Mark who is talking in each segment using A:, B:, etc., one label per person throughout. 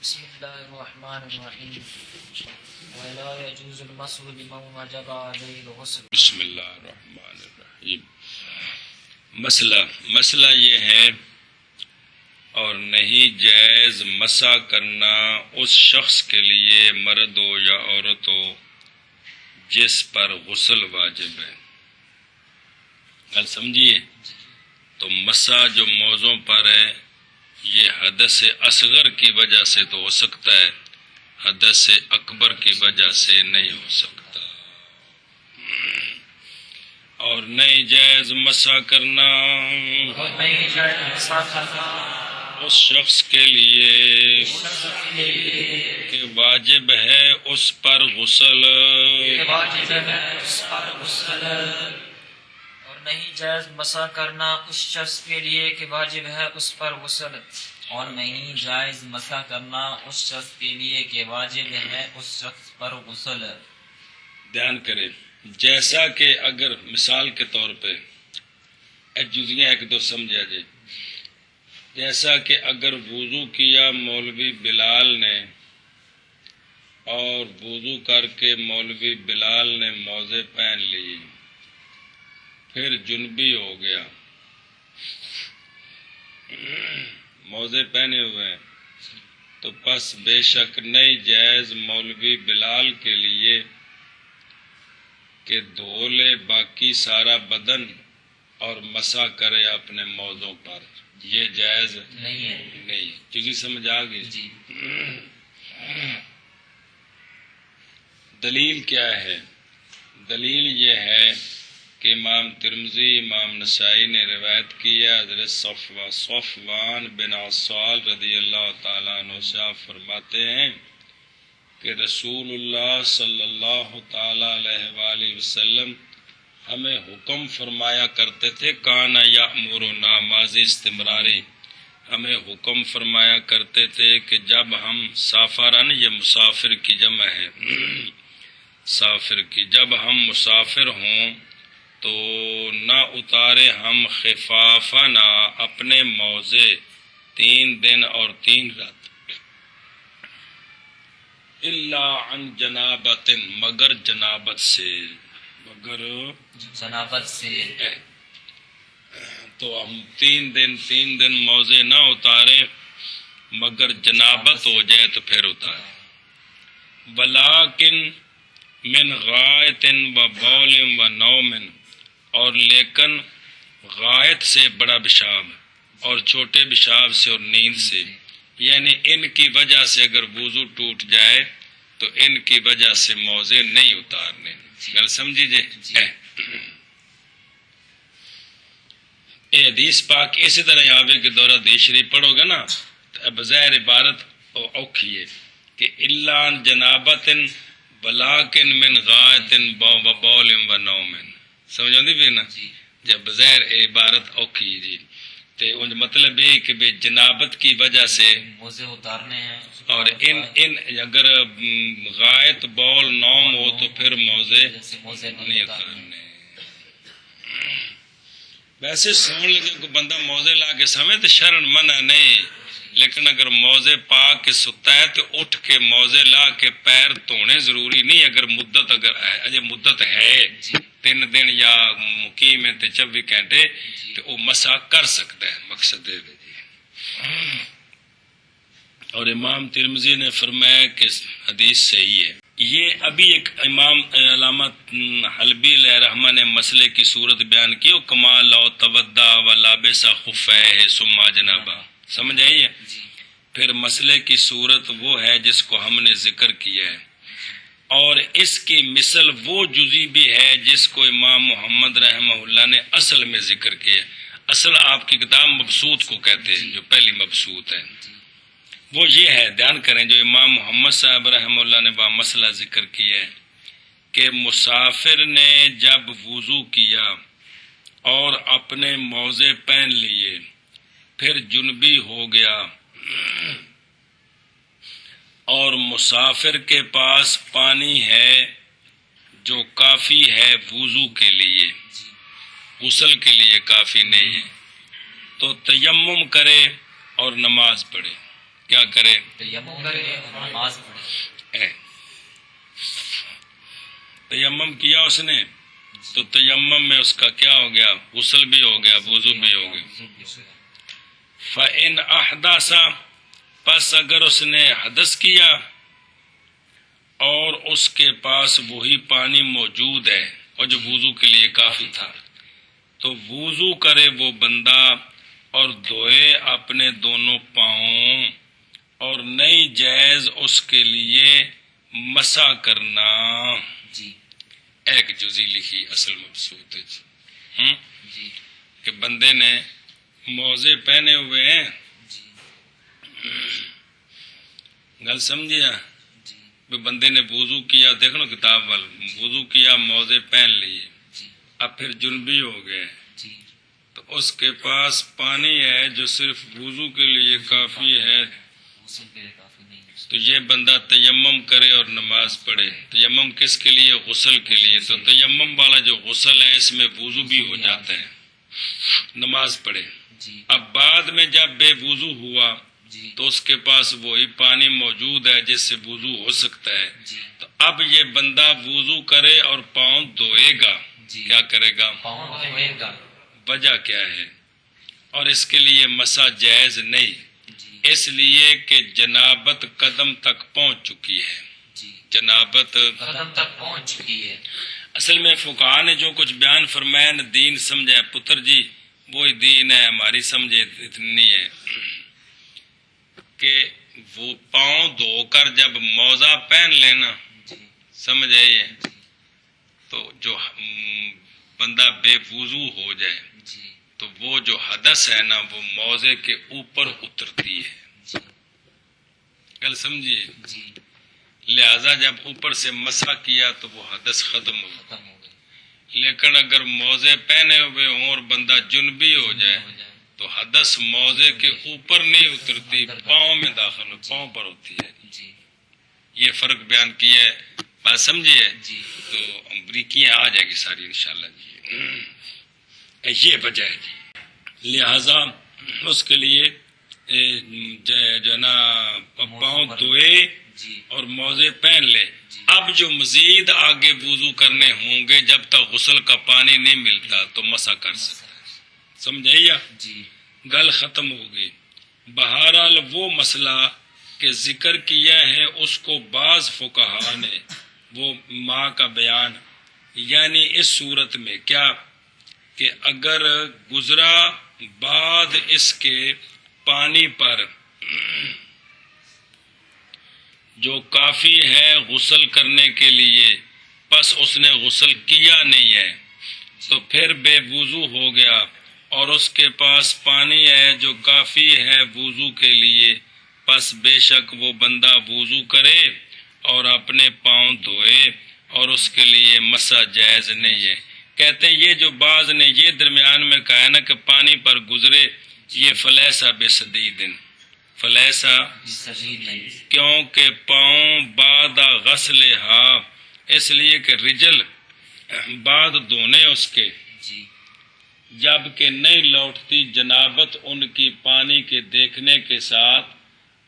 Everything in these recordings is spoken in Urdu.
A: بسم اللہ الرحمن الرحیم ولا يجوز المسح بمن وجب عليه الغسل۔
B: بسم اللہ الرحمن الرحیم۔ مسئلہ یہ ہے اور نہیں جائز مسح کرنا اس شخص کے لیے مرد ہو یا عورت ہو جس پر غسل واجب ہے۔ گل سمجھیے؟ تو مسح جو موضوع پر ہے یہ حدث اصغر کی وجہ سے تو ہو سکتا ہے، حدث اکبر کی وجہ سے نہیں ہو سکتا۔ اور نہیں جائز مسح کرنا اس شخص کے لیے کہ واجب ہے اس پر غسل،
A: اور نہیں جائز مسح کرنا اس شخص کے لیے کہ واجب ہے اس پر غسل،
C: اور نہیں جائز مسح کرنا اس شخص کے لیے کہ واجب ہے اس شخص پر غسل۔
B: دھیان کرے، جیسا کہ اگر مثال کے طور پہ جزیاں ایک دو سمجھا جائے، جیسا کہ اگر وضو کیا مولوی بلال نے اور وضو کر کے مولوی بلال نے موزے پہن لی، پھر جنبی ہو گیا، موزے پہنے ہوئے ہیں، تو پس بے شک نہیں جائز مولوی بلال کے لیے کہ دھو لے باقی سارا بدن اور مسح کرے اپنے موضوع پر، یہ جائز
C: نہیں ہے۔
B: نہیں۔ چیزیں سمجھ آ گئی؟
C: جی۔
B: دلیل کیا ہے؟ دلیل یہ ہے کہ امام ترمذی، امام نسائی نے روایت کی ہے، حضرت صفوان بن عسال رضی اللہ تعالیٰ عنہ سے آپ فرماتے ہیں کہ رسول اللہ صلی اللہ تعالیٰ علیہ وآلہ وسلم ہمیں حکم فرمایا کرتے تھے، کان یأمرنا ماضی استمراری، ہمیں حکم فرمایا کرتے تھے کہ جب ہم سافرن، یہ مسافر کی جمع ہے، سافر کی، جب ہم مسافر ہوں تو نہ اتارے ہم خفافنا اپنے موزے 3 دن اور 3 رات، الا عن جنابت، مگر جنابت سے، مگر
C: جنابت سے۔
B: تو ہم 3 دن موزے نہ اتارے مگر جنابت ہو جائے تو پھر اتارے۔ ولیکن من غائط و بول و نوم، اور لیکن غائط سے بڑا پیشاب اور چھوٹے پیشاب سے اور نیند سے، یعنی ان کی وجہ سے اگر وضو ٹوٹ جائے تو ان کی وجہ سے موزے نہیں اتارنے۔ گل سمجھیے؟ یہ حدیث پاک اسی طرح آوے کہ دورہ حدیث شریف پڑھو گے نا تو بظاہر عبارت اوکھی ہے کہ الا جنابت ولیکن من غائط و بول و نوم، سمجھ آندی پئی نا؟ جب بظاہر عبارت اوکھی جی تے ان مطلب یہ کہ بے جنابت کی وجہ سے
C: موزے اتارنے ہیں،
B: اور ان اگر غائط بول نوم ہو تو پھر موزے نہیں اتارنے۔ ویسے سون لگے کو بندہ موزے لا کے سمے تو شرن منع نہیں، لیکن اگر موزے پا کے ستا ہے تو اٹھ کے موزے لا کے پیر دھونے ضروری نہیں، اگر مدت اگر مدت ہے 3 دن یا مقیم ہے 24 گھنٹے تو وہ مسح کر سکتا ہے، مقصد ہے۔ اور امام ترمذی نے فرمایا کہ حدیث صحیح ہے۔ یہ ابھی ایک امام علامہ حلبی علیہ رحمہ نے مسئلے کی صورت بیان کی، کما لو تودع و لابس خفیہ ثم جنابہ، سمجھ آئی ہے؟ پھر مسئلے کی صورت وہ ہے جس کو ہم نے ذکر کیا ہے، اور اس کی مثل وہ جزی بھی ہے جس کو امام محمد رحمہ اللہ نے اصل میں ذکر کیا ہے۔ اصل آپ کی کتاب مبسوط کو کہتے ہیں، جو پہلی مبسوط ہے، وہ یہ ہے، دھیان کریں، جو امام محمد صاحب رحمہ اللہ نے وہ مسئلہ ذکر کیا ہے کہ مسافر نے جب وضو کیا اور اپنے موزے پہن لیے، پھر جنبی ہو گیا اور مسافر کے پاس پانی ہے جو کافی ہے وضو کے لیے، غسل کے لیے کافی نہیں ہے، تو تیمم کرے اور نماز پڑھے۔ کیا کرے؟
C: تیمم کرے اور نماز پڑھے.
B: تیمم کیا اس نے تو تیمم میں اس کا کیا ہو گیا؟ غسل بھی ہو گیا، وضو بھی ہو گیا. فَإِنْ أَحْدَثَ، پس اگر اس نے حدث کیا اور اس کے پاس وہی پانی موجود ہے اور جو وضو کے لیے کافی تھا، تو وضو کرے وہ بندہ اور دھوئے اپنے دونوں پاؤں، اور نہیں جائز اس کے لیے مسح کرنا.
C: جی
B: ایک جزی لکھی اصل مبسوط ہے
C: جی
B: کہ بندے نے موزے پہنے ہوئے ہیں،
C: جی
B: گل سمجھیا؟
C: جی
B: بھی بندے نے وضو کیا، دیکھ لو کتاب وال، وضو کیا، موزے پہن لیے،
C: جی
B: اب پھر جنبی ہو گئے،
C: جی
B: تو اس کے پاس پانی ہے جو صرف وضو کے لیے کافی ہے،
C: غسل کے لیے کافی نہیں ہے.
B: تو یہ بندہ تیمم کرے اور نماز پڑھے. تیمم کس کے لیے؟ غسل کے لیے. تو تیمم والا جو غسل ہے اس میں وضو بھی ہو جاتا ہے، نماز پڑھے.
C: جی
B: اب بعد میں جب بے وضو ہوا
C: جی
B: تو اس کے پاس وہی پانی موجود ہے جس سے وضو ہو سکتا ہے،
C: جی
B: تو اب یہ بندہ وضو کرے اور پاؤں دھوئے گا.
C: جی
B: کیا کرے گا؟
C: پاؤں دھوئے گا.
B: وجہ کیا ہے؟ اور اس کے لیے مسح جائز نہیں،
C: جی
B: اس لیے کہ جنابت قدم تک پہنچ چکی ہے.
C: جی
B: جنابت
C: قدم تک پہنچ چکی ہے.
B: اصل میں فقہا نے جو کچھ بیان فرمایا نا، دین سمجھا پتر جی، وہی دین ہے، ہماری سمجھے اتنی ہے کہ وہ پاؤں دھو کر جب موزہ پہن لینا،
C: جی
B: سمجھ آئیے،
C: جی
B: تو جو بندہ بے وضو ہو جائے
C: جی
B: تو وہ جو حدث ہے نا وہ موزے کے اوپر اترتی ہے.
C: جی
B: کل سمجھیے،
C: جی
B: لہذا جب اوپر سے مسح کیا تو وہ حدث ختم ہو گئی.
C: ختم ہو گئی.
B: لیکن اگر موزے پہنے ہوئے ہوں اور بندہ جنبی ہو جائے
C: ہو جائے.
B: تو حدث موزے کے اوپر نہیں اترتی، پاؤں میں داخل ہو، پاؤں پر ہوتی ہے.
C: جی
B: یہ فرق بیان کیا ہے، بات سمجھیے.
C: جی
B: تو بریکیاں آ جائے گی ساری انشاءاللہ جی. یہ وجہ ہے جی. لہذا اس کے لیے جو نا پاؤں دھوئے
C: جی
B: اور موزے پہن لے. اب جو مزید آگے وضو کرنے ہوں گے جب تک غسل کا پانی نہیں ملتا تو مسح کر سکتا ہے. سمجھائیے،
C: جی
B: گل ختم ہو گئی. بہرحال وہ مسئلہ کہ ذکر کیا ہے اس کو بعض فقہا نے وہ ماں کا بیان، یعنی اس صورت میں کیا کہ اگر گزرا بعد اس کے پانی پر جو کافی ہے غسل کرنے کے لیے، پس اس نے غسل کیا نہیں ہے تو پھر بے وضو ہو گیا، اور اس کے پاس پانی ہے جو کافی ہے وضو کے لیے، پس بے شک وہ بندہ وضو کرے اور اپنے پاؤں دھوئے، اور اس کے لیے مسح جائز نہیں ہے. کہتے ہیں یہ جو بعض نے یہ درمیان میں کہا ہے نا کہ پانی پر گزرے، یہ فلیسا بے صدیدن، فلیسا
C: سجید نہیں.
B: کیونکہ پاؤں بعد غسلہا، اس لیے کہ رجل بعد دھونے اس کے
C: جی
B: جب کہ نہیں لوٹتی جنابت ان کی پانی کے دیکھنے کے ساتھ،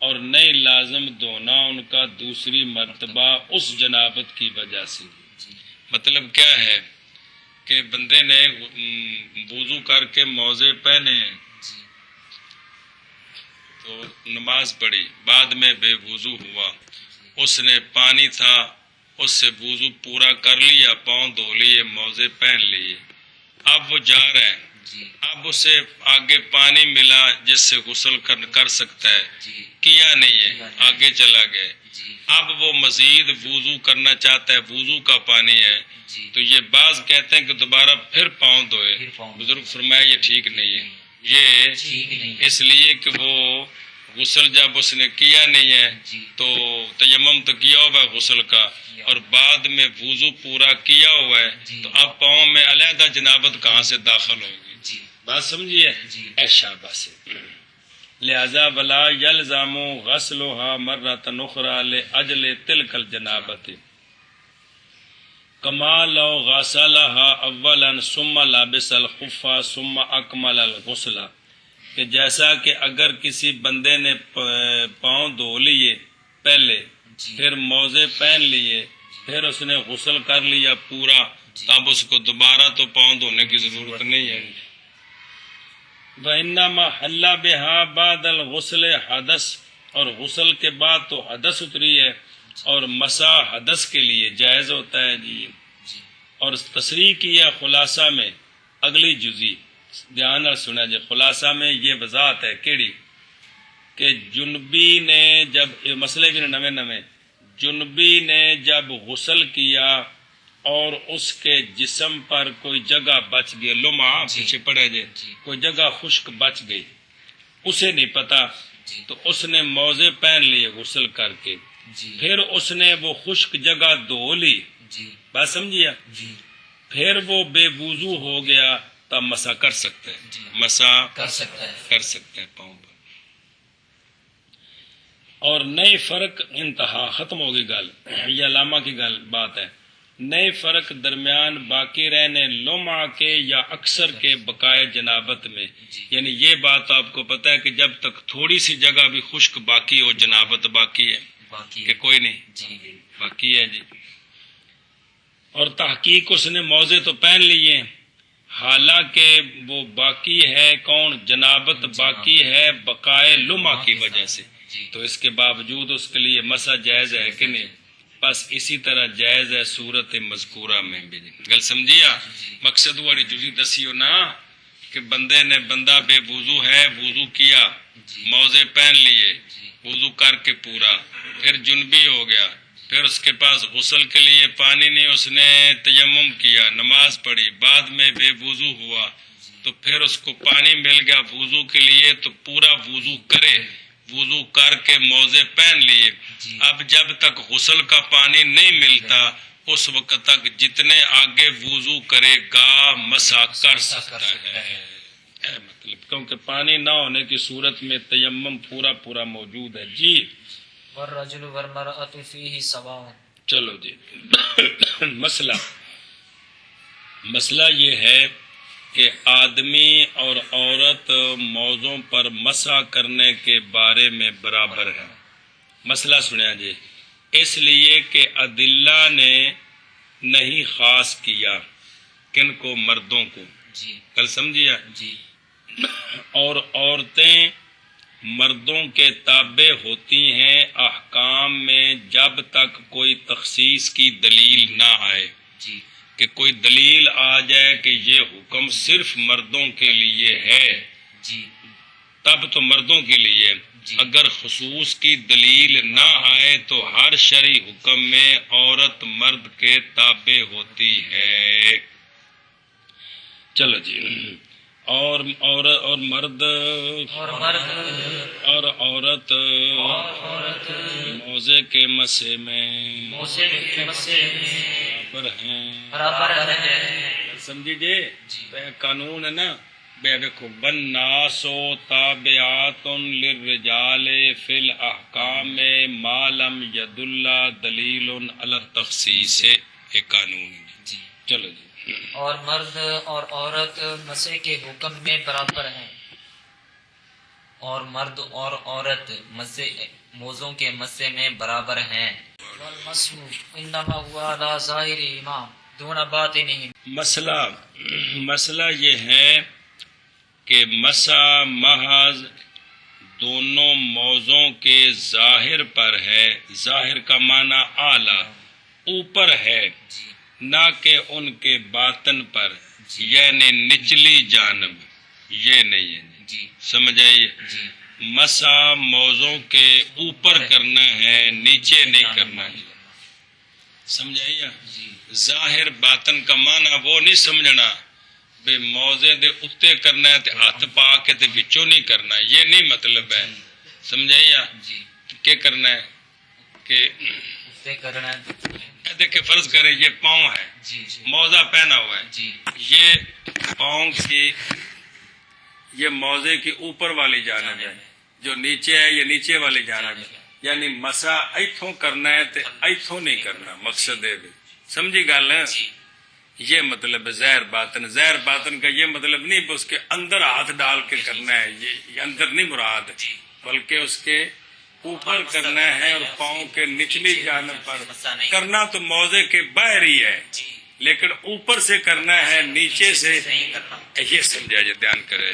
B: اور نہیں لازم دھونا ان کا دوسری مرتبہ اس جنابت کی وجہ سے.
C: جی
B: مطلب کیا ہے کہ بندے نے وضو کر کے موزے پہنے
C: جی
B: تو نماز پڑھی، بعد میں بے وضو ہوا، اس نے پانی تھا اس سے وضو پورا کر لیا، پاؤں دھو لیے، موزے پہن لیے، اب وہ جا رہا ہے،
C: جی
B: اب اسے آگے پانی ملا جس سے غسل کر سکتا ہے،
C: جی
B: کیا نہیں ہے، آگے چلا گیا.
C: جی
B: اب وہ مزید وضو کرنا چاہتا ہے، وضو کا پانی ہے،
C: جی
B: تو یہ بعض کہتے ہیں کہ دوبارہ پھر پاؤں دھوئے.
C: پھر پاؤں
B: بزرگ فرمایا یہ ٹھیک نہیں ہے، یہ
C: ٹھیک نہیں.
B: اس لیے کہ وہ غسل جب اس نے کیا نہیں ہے
C: جی
B: تو تیمم تو کیا ہوا ہے غسل کا، اور بعد میں وضو پورا کیا ہوا ہے، تو اب پاؤں میں علیحدہ جنابت کہاں سے داخل ہوگی؟
C: جی
B: بات سمجھیے.
C: جی
B: شاباش سے لہذا ولا یلزم غسلها مرۃ اخرى لاجل تلك الجنابت کما لو غسلها اولا ثم لبس الخف ثم اکمل الغسل. کہ جیسا کہ اگر کسی بندے نے پاؤں دھو لیے پہلے،
C: جی
B: پھر موزے پہن لیے، پھر اس نے غسل کر لیا پورا، تب اس کو دوبارہ تو پاؤں دھونے کی ضرورت نہیں ہے۔ وَإِنَّمَا حَلَّ بِهَا بَعْدَ الْغُسْلِ حدث، اور غسل کے بعد تو حدث اتری ہے، اور مسح حدث کے لیے جائز ہوتا ہے جی۔
C: جی
B: اور تصریح کیا خلاصہ میں اگلی جزی، دھیان نال سنا جی، خلاصہ میں یہ وضاحت ہے کیڑی کہ جنبی نے جب، مسئلے بھی نویں نویں، جنبی نے جب غسل کیا اور اس کے جسم پر کوئی جگہ بچ گئی، لمعہ پیچھے پڑے جے، کوئی جگہ خشک بچ گئی، اسے نہیں پتا، تو اس نے موزے پہن لیے غسل کر کے،
C: جی
B: پھر اس نے وہ خشک جگہ دھو لی،
C: جی
B: بات سمجھیا،
C: جی
B: پھر وہ بے وضو ہو گیا، تب مسح کر سکتے ہیں،
C: جی
B: مسح
C: کر سکتا ہے۔
B: کر سکتے ہیں پاؤں پر۔ اور نئے فرق، انتہا ختم ہوگی گل، یہ علامہ کی گل بات ہے، نئے فرق درمیان باقی رہنے لمعہ کے یا اکثر کے بقائے جنابت میں، یعنی یہ بات آپ کو پتہ ہے کہ جب تک تھوڑی سی جگہ بھی خشک باقی ہو جنابت باقی ہے
C: باقی
B: کہ کوئی نہیں
C: جی
B: باقی ہے جی۔ اور تحقیق اس نے موزے تو پہن لیے، حالانکہ وہ باقی ہے کون، جنابت باقی ہے بقائے لمعہ کی وجہ سے،
C: جی
B: تو اس کے باوجود اس کے لیے مسح جائز ہے کہ نہیں، بس اسی طرح جائز ہے صورت مذکورہ میں بھی۔ گل سمجھیا، مقصد والی جزی دسیو نا کہ بندہ بے وضو ہے، وضو کیا، موزے پہن لیے، وضو کر کے پورا، پھر جنبی ہو گیا، پھر اس کے پاس غسل کے لیے پانی نہیں، اس نے تیمم کیا، نماز پڑھی، بعد میں بے وضو ہوا، تو پھر اس کو پانی مل گیا وضو کے لیے، تو پورا وضو کرے، وضو کر کے موزے پہن لیے، اب جب تک غسل کا پانی نہیں ملتا اس وقت تک جتنے آگے وضو کرے گا مسح کر سکتا ہے، مطلب کیونکہ پانی نہ ہونے کی صورت میں تیمم پورا موجود ہے جی۔
A: والرجل والمرأة فيه سواء۔
B: چلو جی، مسئلہ یہ ہے کہ آدمی اور عورت موضوع پر مسح کرنے کے بارے میں برابر ہے۔ مسئلہ سنیا جی، اس لیے کہ ادلہ نے نہیں خاص کیا کن کو، مردوں کو،
C: جی
B: کل سمجھیا
C: جی
B: اور عورتیں مردوں کے تابع ہوتی ہیں احکام میں جب تک کوئی تخصیص کی دلیل نہ آئے،
C: جی
B: کہ کوئی دلیل آ جائے کہ یہ حکم صرف مردوں کے لیے ہے
C: جی
B: تب تو مردوں کے لیے، اگر خصوص کی دلیل نہ آئے تو ہر شرعی حکم میں عورت مرد کے تابع ہوتی ہے۔ چلو جی، اور مرد
A: اور مرد
B: اور عورت موزے کے مسے میں
A: موزے کے مسے
B: برابر ہیں،
A: برابر ہے۔
B: سمجھی جی، قانون ہے نا، بے دیکھو والناس تابعات للرجال فی الاحکام ما لم يدل دلیل علی التخصیص، ایک قانون
C: جی
B: چلو جی۔
A: اور مرد اور عورت مسح کے حکم میں برابر ہیں،
C: اور مرد اور عورت موزوں کے مسے میں برابر ہیں۔
A: والمسح انما هو على ظاہر امام دون باطنہ۔
B: مسئلہ یہ ہے کہ مسح محض دونوں موضوع کے ظاہر پر ہے، ظاہر کا معنی اعلی اوپر ہے، نہ کہ ان کے باطن پر، یعنی نچلی جانب، یہ نہیں ہے
C: جی
B: سمجھ آئیے،
C: جی
B: مسح موضوع کے اوپر کرنا ہے، نیچے نہیں کرنا ہے، سمجھ آئیے، ظاہر باطن کا معنی وہ نہیں سمجھنا بے موضے دے اتے کرنا ہے تے ہاتھ پا کے تے بچوں نہیں کرنا، یہ نہیں مطلب ہے، سمجھائیے،
C: جی
B: کیا کرنا ہے کہ
C: اسے کرنا ہے۔
B: دیکھیں فرض کریں یہ پاؤں ہے،
C: جی
B: موزہ پہنا ہوا ہے،
C: جی
B: یہ پاؤں کی یہ موزے کی اوپر والی جانب ہے، جو نیچے ہے یہ نیچے والی جانب ہے، یعنی مسح ایتھوں کرنا ہے تے ایتھوں نہیں کرنا، مقصد ہے سمجھی گل ہے، یہ مطلب ہے ظاہر باطن. ظاہر باطن کا یہ مطلب نہیں کہ اس کے اندر ہاتھ ڈال کے کرنا ہے، یہ اندر نہیں مراد، بلکہ اس کے اوپر کرنا ہے اور پاؤں کے نچلی جانب پر کرنا. تو موضع کے باہر ہی ہے، لیکن اوپر سے کرنا ہے، نیچے سے یہ سمجھا جائے، دھیان کرے.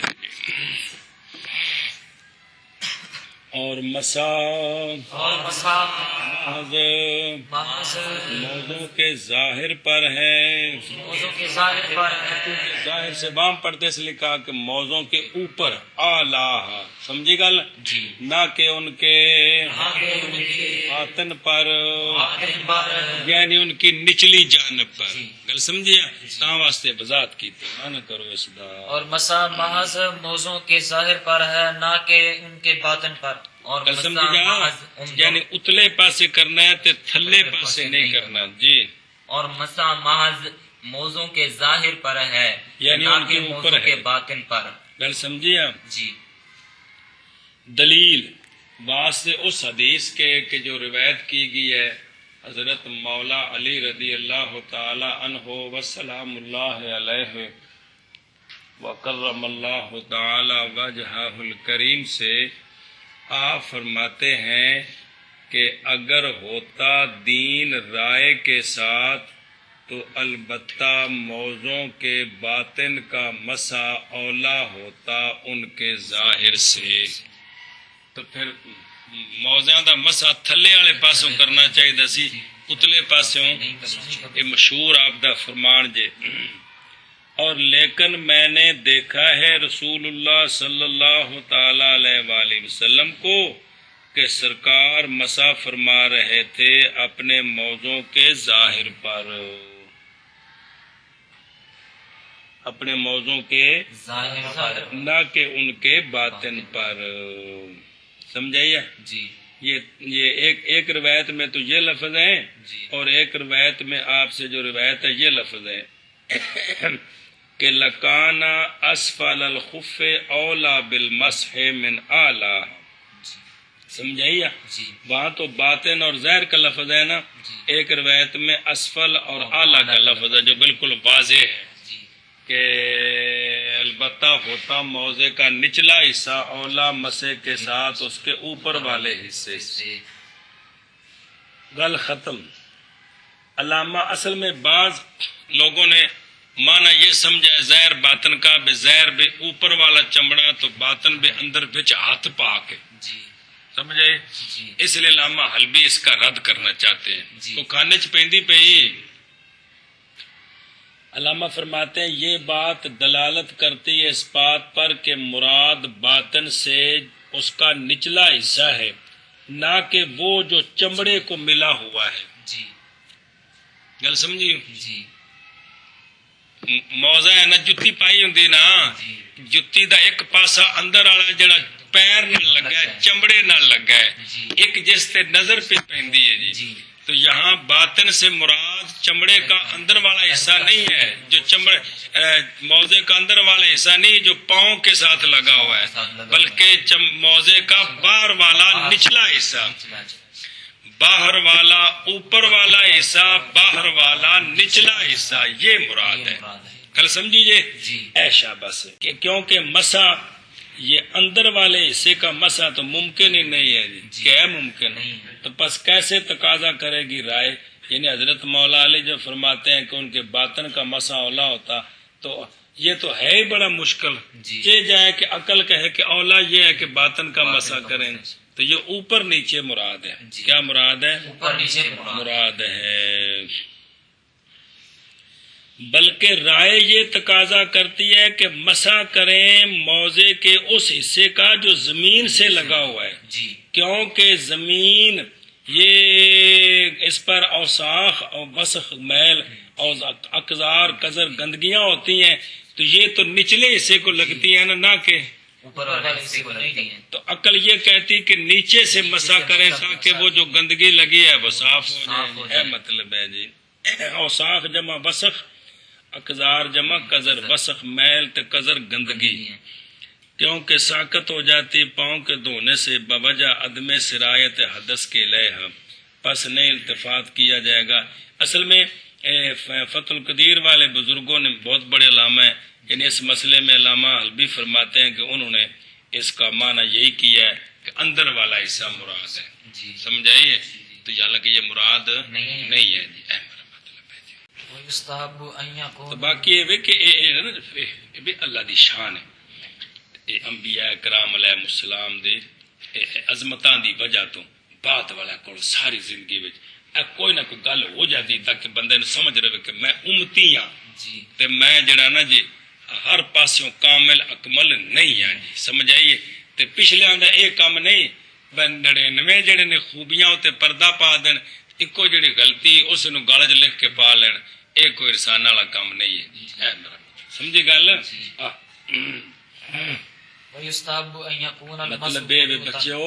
B: اور مسا محض موضوع کے ظاہر پر ہے،
A: موضوع کے ظاہر پر ہے.
B: ظاہر سے بام پردے سے لکھا کہ موضوع کے اوپر اعلیٰ، سمجھی گل، نہ کہ ان کے باطن پر، یعنی ان کی نچلی جانب پر. گل سمجھیا؟ تا واسطے وضاحت کی تھی، نہ کرو اس دا.
A: اور مسا محض موضوع کے ظاہر پر ہے، نہ کہ ان کے باطن پر. اور
B: گل
A: مسا
B: سمجھ جا،
A: محض
B: یعنی اتلے پاسے کرنا ہے تے تھلے پاسے نہیں کرنا. جی،
C: اور مسا محض موضوع کے ظاہر پر ہے،
B: یعنی
C: نہ
B: ان کے
C: کہ
B: اوپر
C: موضوع
B: ہے.
C: کے باطن پر.
B: گل سمجھیا؟
C: جی
B: دلیل واسطے اس حدیث کے کہ جو روایت کی گئی ہے حضرت مولا علی رضی اللہ تعالی عنہ وسلام اللہ علیہ وکرم اللہ تعالی وجہہ الکریم سے. آپ فرماتے ہیں کہ اگر ہوتا دین رائے کے ساتھ تو البتہ موضوع کے باطن کا مسا اولا ہوتا ان کے ظاہر سے. تو پھر موضوع دا مسا تھلے والے پاسوں کرنا چاہیے سی، اتلے پاسوں. یہ مشہور آپ دا فرمان جے. اور لیکن میں نے دیکھا ہے رسول اللہ صلی اللہ تعالی علیہ وآلہ وسلم کو کہ سرکار مسا فرما رہے تھے اپنے موضوع کے ظاہر پر، اپنے موضوع کے
C: ظاہر پر،
B: نہ کہ ان کے باطن پر. سمجھائیے؟
C: جی
B: یہ ایک روایت میں تو یہ لفظ ہیں،
C: جی
B: اور ایک روایت میں آپ سے جو روایت ہے یہ لفظ ہے کہ لکانا اسفل الخف اولا بالمسح من اعلیٰ. سمجھائیے؟
C: جی
B: وہاں تو باطن اور ظاہر کا لفظ ہے نا، ایک روایت میں اسفل اور اعلیٰ کا لفظ ہے جو بالکل واضح ہے
C: جی
B: کہ البتہ ہوتا موضع کا نچلا حصہ اولا مسے کے ساتھ اس کے اوپر والے حصے سے. گل ختم. علامہ اصل میں بعض لوگوں نے مانا یہ سمجھا ہے ظاہر باطن کا، بے ظاہر بے اوپر والا چمڑا تو باطن بے اندر بچ ہاتھ پا کے.
C: جی
B: سمجھے؟
C: جی
B: اس لیے علامہ حلبی اس کا رد کرنا چاہتے ہیں.
C: جی.
B: تو کھانے چ پہندی پئی. علامہ فرماتے ہیں یہ بات دلالت کرتی ہے اس بات پر کہ مراد باطن سے اس کا نچلا حصہ ہے، نہ کہ وہ جو چمڑے کو ملا ہوا ہے.
C: جی
B: گل سمجھی؟
C: جی
B: موضع ہے نا جتی پائی ہوندی نا، جتی دا ایک پاسا اندر والا جڑا پیر نال لگا ہے، چمڑے نال لگا ہے، ایک جس تے نظر پہ پہندی ہے. جی تو یہاں باطن سے مراد چمڑے کا اندر والا حصہ نہیں ہے، جو چمڑے موضع کا اندر والا حصہ نہیں جو پاؤں کے ساتھ لگا ہوا ہے، بلکہ موضع کا باہر والا نچلا حصہ، باہر والا اوپر والا حصہ، باہر والا نچلا حصہ، یہ مراد ہے. کل سمجھیے؟ ایشا بس کہ کیونکہ مسا یہ اندر والے حصے کا مسا تو ممکن ہی نہیں ہے. کیا ممکن؟ تو پس کیسے تقاضا کرے گی رائے؟ یعنی حضرت مولا علی جو فرماتے ہیں کہ ان کے باطن کا مسا اولا ہوتا، تو یہ تو ہے ہی بڑا مشکل. یہ جائے کہ عقل کہے کہ اولا یہ ہے کہ باطن کا مسا کریں، تو یہ اوپر نیچے مراد ہے. کیا مراد ہے؟
C: اوپر نیچے
B: مراد ہے. بلکہ رائے یہ تقاضا کرتی ہے کہ مسا کریں موضع کے اس حصے کا جو زمین سے لگا ہوا ہے.
C: جی
B: کیونکہ زمین یہ اس پر اوساخ اور وسخ میل اور اقذار قذر گندگیاں ہوتی ہیں، تو یہ تو نچلے حصے کو لگتی ہیں نہ کہ
C: اوپر والے حصے کو لگتی ہیں.
B: تو عقل یہ کہتی کہ نیچے سے مسا کریں تاکہ وہ جو گندگی لگی ہے وہ صاف ہو جائے. مطلب ہے جی اوساخ جمع وسخ، اقذار جمع قذر، وسخ میل تے قذر گندگی، کیونکہ ساکت ہو جاتی پاؤں کے دھونے سے بوجہ عدم سرایت حدث کے لئے، پس نہیں التفات کیا جائے گا. اصل میں فتح القدیر والے بزرگوں نے بہت بڑے علامہ ہیں، یعنی اس مسئلے میں علامہ حلبی فرماتے ہیں کہ انہوں نے اس کا معنی یہی کیا ہے کہ اندر والا حصہ مراد ہے،
C: جی
B: سمجھائیے؟ تو حالانکہ یہ مراد نہیں ہے جی، میرا مطلب ہے جی۔
A: وَيُسْتَحَبُّ أَن يَكُونَ
B: تو باقی یہ کہ یہ بھی اللہ دی شان ہے، یہ انبیاء کرام علیہ السلام دی عظمتاں دی وجہ تو بات والا کو ساری زندگی وچ کوئی نہ کوئی گل ہو جاتی تاکہ بندے نو سمجھ رہے کہ میں امتی ہاں
C: جی
B: تے میں جڑا نا جی ہر پاسوں کامل اکمل نہیں ہاں جی، سمجھ آئیے؟ تے پچھلیاں دا یہ کام نہیں 99 جڑے نے خوبیاں تے پردہ پا دین، اکو جڑی غلطی اس نو گالج لکھ کے پا لین، یہ کوئی رسان والا کام نہیں ہے جی، سمجھی گل؟
A: وَيُسْتَحَبُّ أَن يَكُونَ
B: مطلب یہ
A: الْمَسْحُ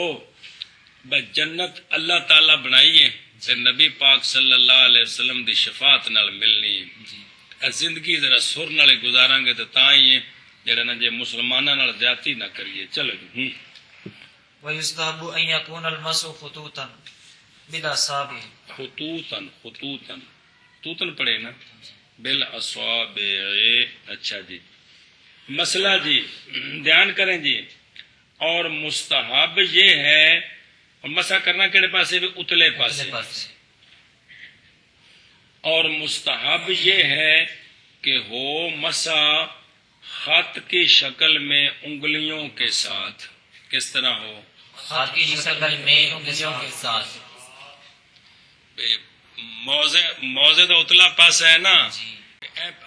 B: بچوں جنت اللہ تعالی بنائی ہے تے نبی پاک صلی اللہ علیہ وسلم دی شفاعت نال ملنی ہے۔ زندگی ذرا سر نال گزاراں گے تے تاں ہی جڑا نا جے مسلماناں نال زیادتی نہ کریے۔ چلو جی
A: وَيُسْتَحَبُّ أَن يَكُونَ الْمَسْحُ خُطُوطًا بِالْأَصَابِعِ
B: خطوطن پڑھے نا بالاصابع۔ اچھا جی، مسئلہ جی دھیان کریں جی، اور مستحب یہ ہے، اور مسح کرنا کہڑے پاسے بھی اتلے پاسے، اور مستحب یہ ہے کہ ہو مسح خط کی شکل میں انگلیوں کے ساتھ۔ کس طرح ہو؟
C: خط کی شکل میں انگلیوں کے ساتھ۔
B: موزے دا اتلا پاسا ہے نا،
C: جی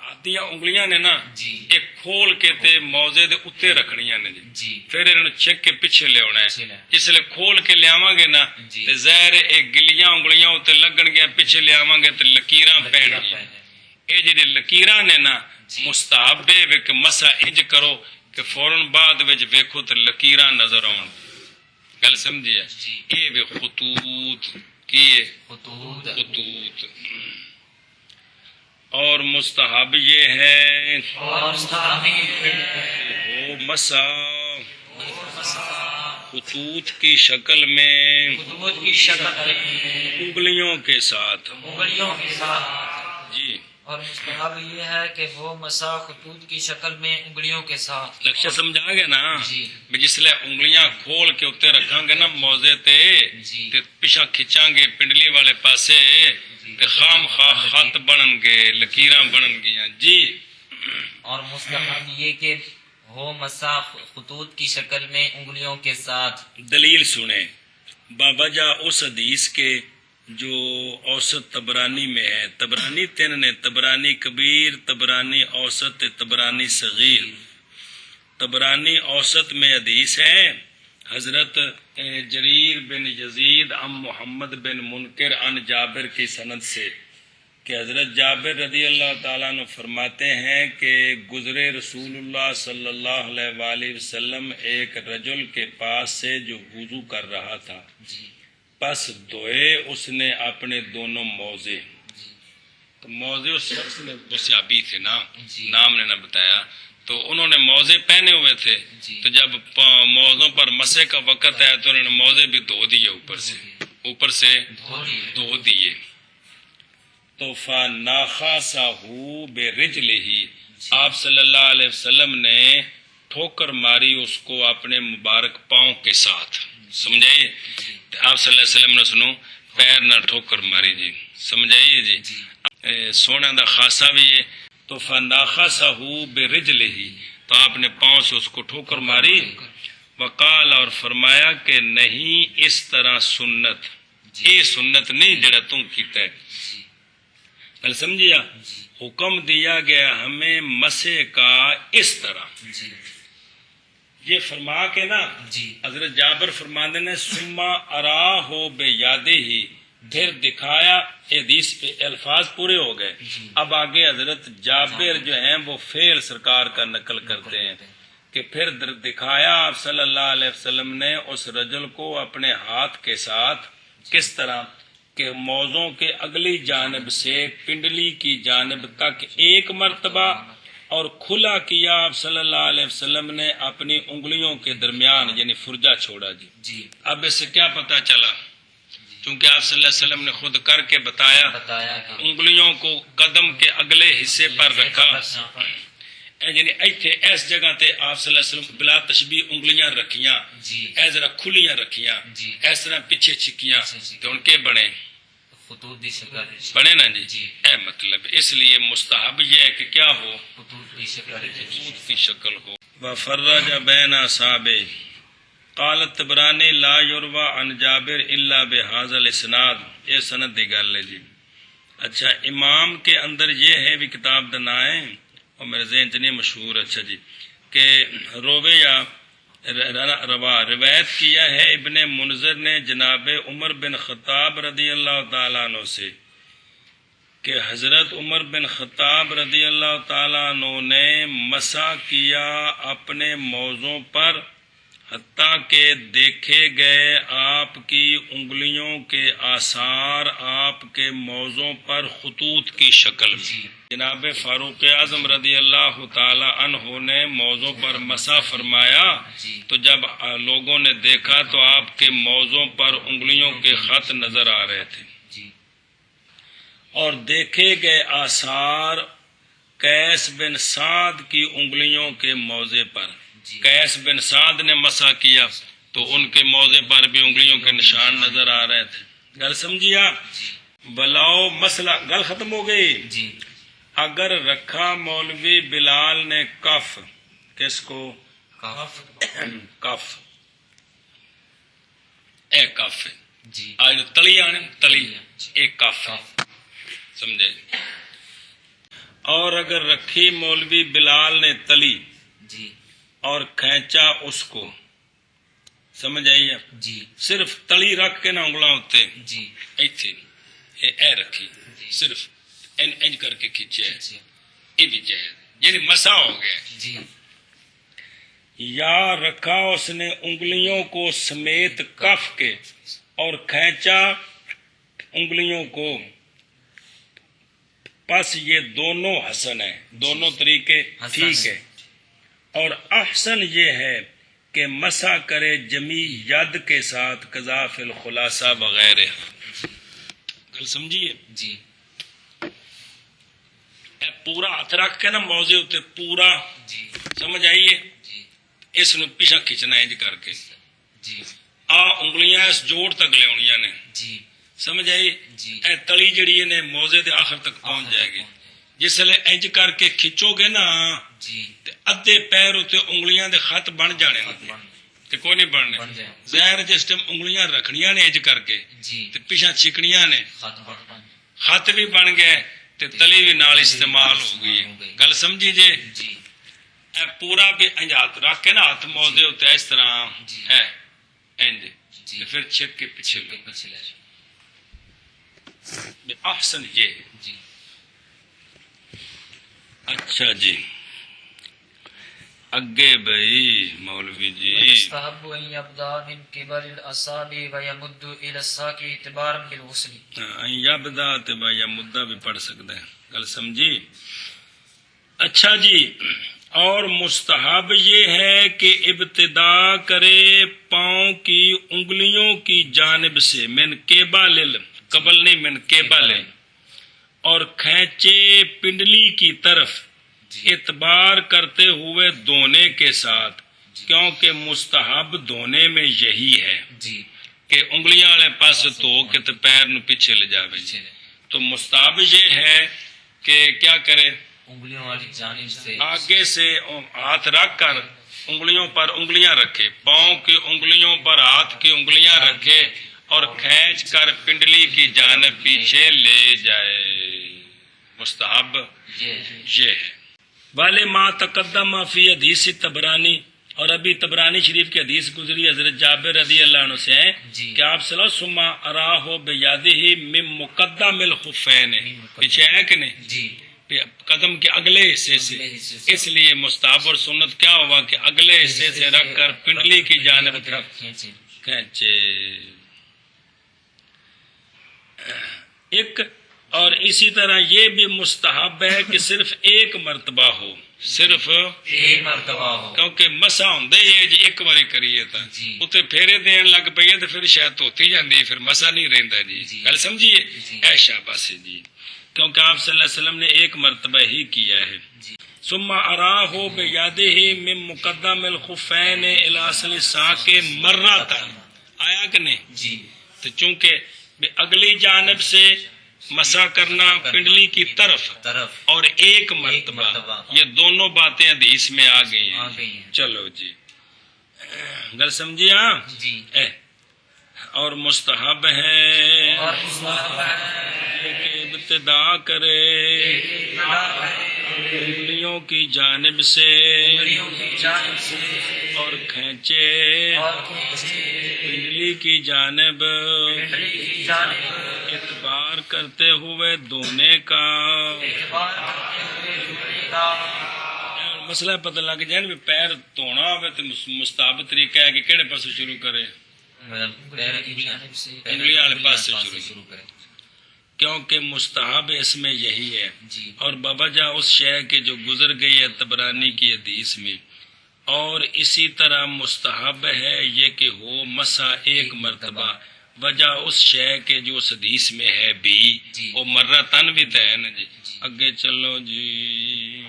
B: آدیاں انگلیاں نے نا
C: جی
B: ایک کھول کے تے موزے دے اتے رکھنیاں نے
C: جی
B: پھر انہوں چیک کے پیچھے لے آنا
C: پیچھے
B: ہے،
C: لے۔
B: جس لئے کھول کے لے آواں گے نا
C: جی۔
B: تے ظاہر ایک گلیاں انگلیاں اتے لگن گیا، پیچھے لے آواں گے تے لکیراں پہن گیا۔ اے جڑے لکیراں نے نا مستحب ہے کہ مسح انج کرو کہ فوراً بعد وچ ویکھو تے لکیراں نظر آؤں۔ گل سمجھیا؟
C: جی۔
B: اے وی خطوط کی
C: خطوط۔
B: خطوط۔ اور مستحب یہ ہے
C: اور مستحب
B: ہو مسح خطوط کی شکل میں
C: خطوط کی شکل میں
B: انگلیوں کے ساتھ۔
C: انگلیوں کے ساتھ۔
B: جی
A: اور مستحب یہ ہے کہ وہ مسح خطوط کی شکل میں انگلیوں کے ساتھ۔
B: لکشہ سمجھا گیا نا؟
C: جی۔
B: جس لئے انگلیاں کھول کے اتنے رکھاں گے نا موزے تے
C: جی۔
B: تے پیچھا کھچاں گے پنڈلی والے پاسے تے خام خواہ خط بنن گے، لکیراں بنن گیاں جی۔
C: اور مستحب یہ کہ ہو مسح خطوط کی شکل میں انگلیوں کے ساتھ۔
B: دلیل سنیں، بابجہ اس حدیث کے جو اوسط تبرانی میں ہے، تبرانی 3 نے، تبرانی کبیر، تبرانی اوسط، تبرانی صغیر۔ تبرانی اوسط میں حدیث ہے حضرت جریر بن یزید عن محمد بن منکر عن جابر کی سند سے کہ حضرت جابر رضی اللہ تعالیٰ عنہ فرماتے ہیں کہ گزرے رسول اللہ صلی اللہ علیہ وآلہ وسلم ایک رجل کے پاس سے جو وضو کر رہا تھا، پس دھوئے اس نے اپنے دونوں موزے۔ تو موزے اس شخص نے وہ صحابی تھے نا، نام نے نہ بتایا، تو انہوں نے موزے پہنے ہوئے تھے، تو جب موزوں پر مسح کا وقت ہے تو انہوں نے موزے بھی دھو دیے، اوپر سے دھو دیے۔ تو فَنَخَسَهُ بِرِجْلِهِ، آپ صلی اللہ علیہ وسلم نے ٹھوکر ماری اس کو اپنے مبارک پاؤں کے ساتھ۔ سمجھائیے؟ آپ صلی اللہ علیہ وسلم نے سنو پیر نہ ٹھوکر ماری جی، سمجھائیے جی؟ سونے دا خاصہ بھی ہے۔ تو فَنَخَسَهُ بِرِجْلِهِ، تو آپ نے پاؤں سے اس کو ٹھوکر ماری، وقال، اور فرمایا کہ نہیں اس طرح سنت، یہ سنت نہیں جڑا تم کیتا ہے۔ سمجھیا؟ حکم دیا گیا ہمیں مسح کا اس طرح، یہ فرما کے نا حضرت جابر فرماندے نے سما ارا ہو بے یادے ہی، پھر دکھایا، حدیث پہ الفاظ پورے ہو گئے، اب آگے حضرت جابر جو ہیں وہ فعل سرکار کا نقل کرتے ہیں کہ پھر دکھایا آپ صلی اللہ علیہ وسلم نے اس رجل کو اپنے ہاتھ کے ساتھ، کس طرح کہ موزوں کے اگلی جانب سے پنڈلی کی جانب تک ایک مرتبہ، اور کھلا کیا آپ صلی اللہ علیہ وسلم نے اپنی انگلیوں کے درمیان، یعنی فرجہ چھوڑا جی۔ اب اس سے کیا پتا چلا؟ چونکہ آپ صلی اللہ علیہ وسلم نے خود کر کے بتایا
C: کہ
B: انگلیوں کو قدم کے اگلے حصے پر رکھا، یعنی ایتھے اس جگہ تے آپ صلی اللہ علیہ وسلم بلا تشبیہ انگلیاں رکھیاں،
C: جی
B: اے ذرا کھلیاں رکھیاں،
C: جی
B: اس طرح پیچھے چھکیاں تو ان کے بنے
C: خطوط دی شکل
B: بنے نا جی
C: جی
B: اے مطلب اس لیے مستحب یہ ہے کہ کیا ہو،
C: خطوط دی شکل
B: خطوط کی شکل ہو۔ وفرج بین اصحابہ قال الطبرانی لا یروى عن جابر الا بهذا الاسناد، یہ سند دی گل ہے جی۔ اچھا امام کے اندر یہ ہے بھی کتاب دا نام ہے اور میرے ذہن چ نہیں مشہور، اچھا جی کہ روے یا روایت کیا ہے ابن منذر نے جناب عمر بن خطاب رضی اللہ تعالیٰ عنہ سے کہ حضرت عمر بن خطاب رضی اللہ تعالیٰ عنہ نے مسح کیا اپنے موزوں پر، حتیٰ کہ دیکھے گئے آپ کی انگلیوں کے آثار آپ کے موزوں پر خطوط کی شکل میں۔ جناب فاروق اعظم رضی اللہ تعالی عنہ نے موزوں پر مسح فرمایا تو جب لوگوں نے دیکھا تو آپ کے موزوں پر انگلیوں کے خط نظر آ رہے تھے، اور دیکھے گئے آثار قیس بن سعد کی انگلیوں کے موزے پر، قیس بن سعد نے مسح کیا تو ان کے موزے پر بھی انگلیوں کے نشان نظر آ رہے تھے۔ گل سمجھیا؟ بلاؤ مسئلہ گل ختم ہو گئی۔
C: جی
B: اگر رکھا مولوی بلال نے کف، کس کو؟ کف، اے کف
C: جی
B: آج تلی آنے تلی، ایک کف سمجھے، اور اگر رکھی مولوی بلال نے تلی
C: جی
B: اور کھینچا اس کو، سمجھ آئی ہے؟
C: جی
B: صرف تلی رکھ کے نہ انگلاں ہوتے
C: جی
B: ایتھے اے رکھی، صرف انج کر کے کھینچے، یہ بھی جائز، یعنی مسا ہو گیا۔
C: جی
B: یا رکھا اس نے انگلیوں کو سمیت کف کے اور کھینچا انگلیوں کو، پس یہ دونوں حسن ہیں، دونوں طریقے ٹھیک ہے، اور احسن یہ ہے کہ مسح کرے جمی ید کے ساتھ قضا فی الخلاصہ وغیرہ۔ گل سمجھیے؟
C: جی
B: اے پورا ہاتھ رکھ کے نا موزے ہوتے پورا،
C: جی
B: سمجھ آئیے؟
C: جی
B: اس نو پیچھا کھچنا انج کر کے،
C: جی
B: آ انگلیاں اس جوڑ تک لے آنیاں نے،
C: جی
B: سمجھ آئی؟
C: جی
B: اے تلی جڑی نے موزے دے آخر تک پہنچ جائے گی۔ جس لئے انج کر کے کھچو گے نا
C: جی
B: تے ادھے پیر ہوتے انگلیاں دے خط بن جانے تے کوئی نہیں بننے،
C: بن جائے۔
B: ظاہر جس ٹائم انگلیاں رکھنیاں نے انج کر کے
C: جی
B: تے پیچھا چھکنیاں نے،
C: خط بن
B: خط بھی بن گئے تے تلی بھی نال استعمال ہو گئی۔ گل سمجھی جے؟
C: جی
B: اے پورا بھی انج ہاتھ رکھ کے نا ہاتھ موزے ہوتے اس طرح اے انج
C: جی
B: تے پھر چھک کے پیچھے لو۔
C: پیچھے لے
B: احسن یہ ہے۔
C: جی
B: اچھا جی اگے بھائی مولوی جی،
A: ويستحب أن يبدأ من قبل الأصابع ويمد إلى الساق اعتبارا بالغسل۔
B: یبدا تے بھائی یا مدہ بھی پڑھ سکتا ہے، گل سمجھی؟ اچھا جی، اور مستحب یہ ہے کہ ابتدا کرے پاؤں کی انگلیوں کی جانب سے، من قبل، قبل نہیں من قبل، اور کھینچے پنڈلی کی طرف اعتبار کرتے ہوئے دھونے کے ساتھ، کیونکہ مستحب دھونے میں یہی ہے
C: جی
B: کہ انگلیاں والے پاس دھو کے تو پیر نو پیچھے لے جاوے جی۔ تو مستحب یہ ہے کہ کیا کرے،
C: انگلیوں والی جانب سے
B: آگے سے ہاتھ رکھ کر انگلیوں پر انگلیاں رکھے، پاؤں کی انگلیوں پر ہاتھ کی انگلیاں رکھے اور کھینچ کر پنڈلی کی جانب پیچھے لے جائے۔ مستحب یہ ہے۔ والے ما تقدم فی حدیث طبرانی، اور ابھی طبرانی شریف کی حدیث گزری حضرت جابر رضی اللہ عنہ سے ہے کہ آپ صلی اللہ علیہ وسلم اراہ بیادہ من مقدم الخفین، پیچھے ہے کہ نہیں
C: جی
B: قدم کے اگلے حصے سے، اس لیے مستحب اور سنت کیا ہوا کہ اگلے حصے سے رکھ کر پنڈلی کی جانب کھینچے۔ ایک اور اسی طرح یہ بھی مستحب ہے کہ صرف ایک مرتبہ ہو، صرف
C: ایک مرتبہ ہو.
B: کیونکہ مسا ہوندا ہی ہے جی ایک باری کریے تا
C: جی.
B: اتنے پھیرے دین لگ پئیے تو پھر شاید دھوتی جاندی پھر مسا نہیں رہندا جی.
C: جی.
B: گل سمجھیے
C: جی.
B: اے شاباش جی. کیونکہ آپ صلی اللہ علیہ وسلم نے ایک مرتبہ ہی کیا ہے.
C: جی.
B: ثم اراہ بیادہ من مقدم الخفین الی اصل الساق مرتان. آیا کہ نہیں؟
C: جی.
B: تو چونکہ اگلی جانب سے مسا کرنا پنڈلی کی طرف اور ایک مرتبہ یہ دونوں باتیں حدیث میں آ گئی ہیں. چلو جی گل سمجھیے. ہاں
C: جی.
B: اور مستحب ہے
C: اور مستحب ہے
B: کہ ابتدا کرے انگلیوں کی جانب سے
C: انگلیوں کی جانب سے
B: اور کھینچے
C: اور کھینچے
B: پنڈلی کی جانب
C: پنڈلی کی جانب
B: اعتبار کرتے ہوئے دھونے کا.
C: اعتبار کرتے ہوئے دھونے کا.
B: مسئلہ پتہ لگ جائے نا پیر دھونا ہوئے تو مستحب طریقہ ہے کہ کہڑے پاسوں شروع کرے؟ انگلی والے پاس سے شروع کرے کیونکہ مستحب اس میں یہی ہے.
C: جی.
B: اور بابا جا اس شے کے جو گزر گئی ہے طبرانی کی حدیث میں. اور اسی طرح مستحب ہے یہ کہ ہو مسا ایک مرتبہ. وجہ اس شے کے جو اس حدیث میں ہے بھی
C: جی.
B: وہ مرتن بھی تو ہے نا جی. اگے چلو جی.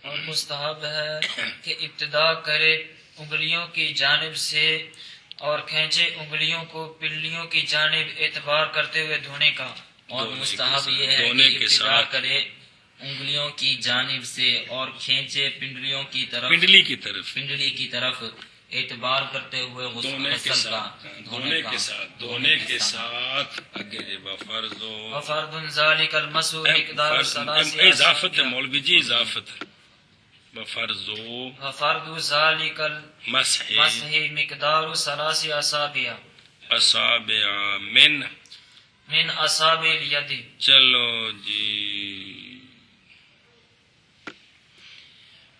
A: اور مستحب ہے کہ ابتدا کرے انگلیوں کی جانب سے اور کھینچے انگلیوں کو پنڈلیوں کی جانب اعتبار کرتے ہوئے دھونے کا.
C: اور مستحب یہ ہے
B: دھونے
C: کہ
B: کے
C: ابتدا
B: ساتھ
C: کرے انگلیوں کی جانب سے اور کھینچے پنڈلیوں کی طرف
B: پنڈلی کی طرف
C: پنڈلی کی طرف اعتبار کرتے ہوئے
B: دھونے کے
C: غسل کا
B: ساتھ دھونے کے ساتھ اگے جی بفرض
A: وفرد ذالک المسح مقدار ثلاث
B: اضافت ہے مولوی جی اضافت بفرض
A: وفرد ذالک
B: مسح
A: المسح مقدار ثلاث اصابع
B: اصابع
A: من اصابع الید.
B: چلو جی.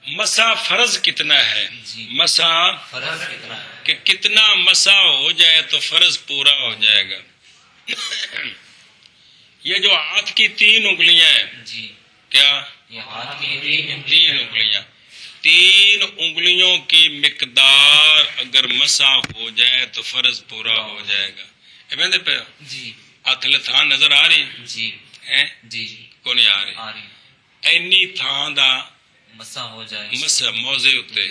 B: مسا فرض کتنا ہے؟
C: جی.
B: مسا
C: فرض کتنا ہے
B: کہ کتنا مسا ہو جائے تو فرض پورا ہو جائے گا. یہ جو ہاتھ کی 3 انگلیاں ہیں.
C: جی.
B: کیا؟
C: یہ ہاتھ کی 3
B: انگلیاں 3 انگلیوں کی مقدار اگر مسا ہو جائے تو فرض پورا ہو جائے گا. بندے پہ
C: جی.
B: ہاتھ لے تھان نظر آ رہی
C: جی.
B: ہے؟
C: جی.
B: کو نہیں آ رہی.
C: آ رہی
B: اینی تھان دا
C: مسا ہو جائے.
B: مسا موضع اتے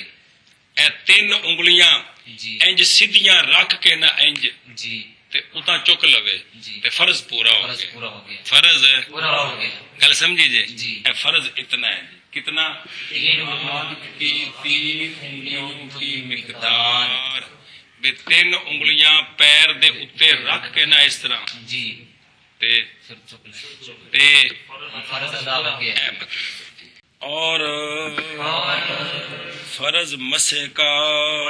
B: اے 3 انگلیاں
C: جی.
B: انج سیدھیاں رکھ کے نہ انج
C: جی.
B: تے اتنا چک لوے
C: جی.
B: تے فرض پورا ہو
C: فرض
B: گیا.
C: پورا ہو گیا.
B: فرض
C: پورا ہو گیا.
B: گل سمجھی جی.
C: جی.
B: اے فرض اتنا ہے جی. کتنا؟
C: 3
B: کی 3 انگلیوں کی مقدار بے 3 انگلیاں پیر دے اتے رکھ کے نہ اس طرح
C: جی.
B: تے
C: پھر چک لیں.
B: تے
C: فرض ادا ہو گیا.
B: اور فرض مسے کا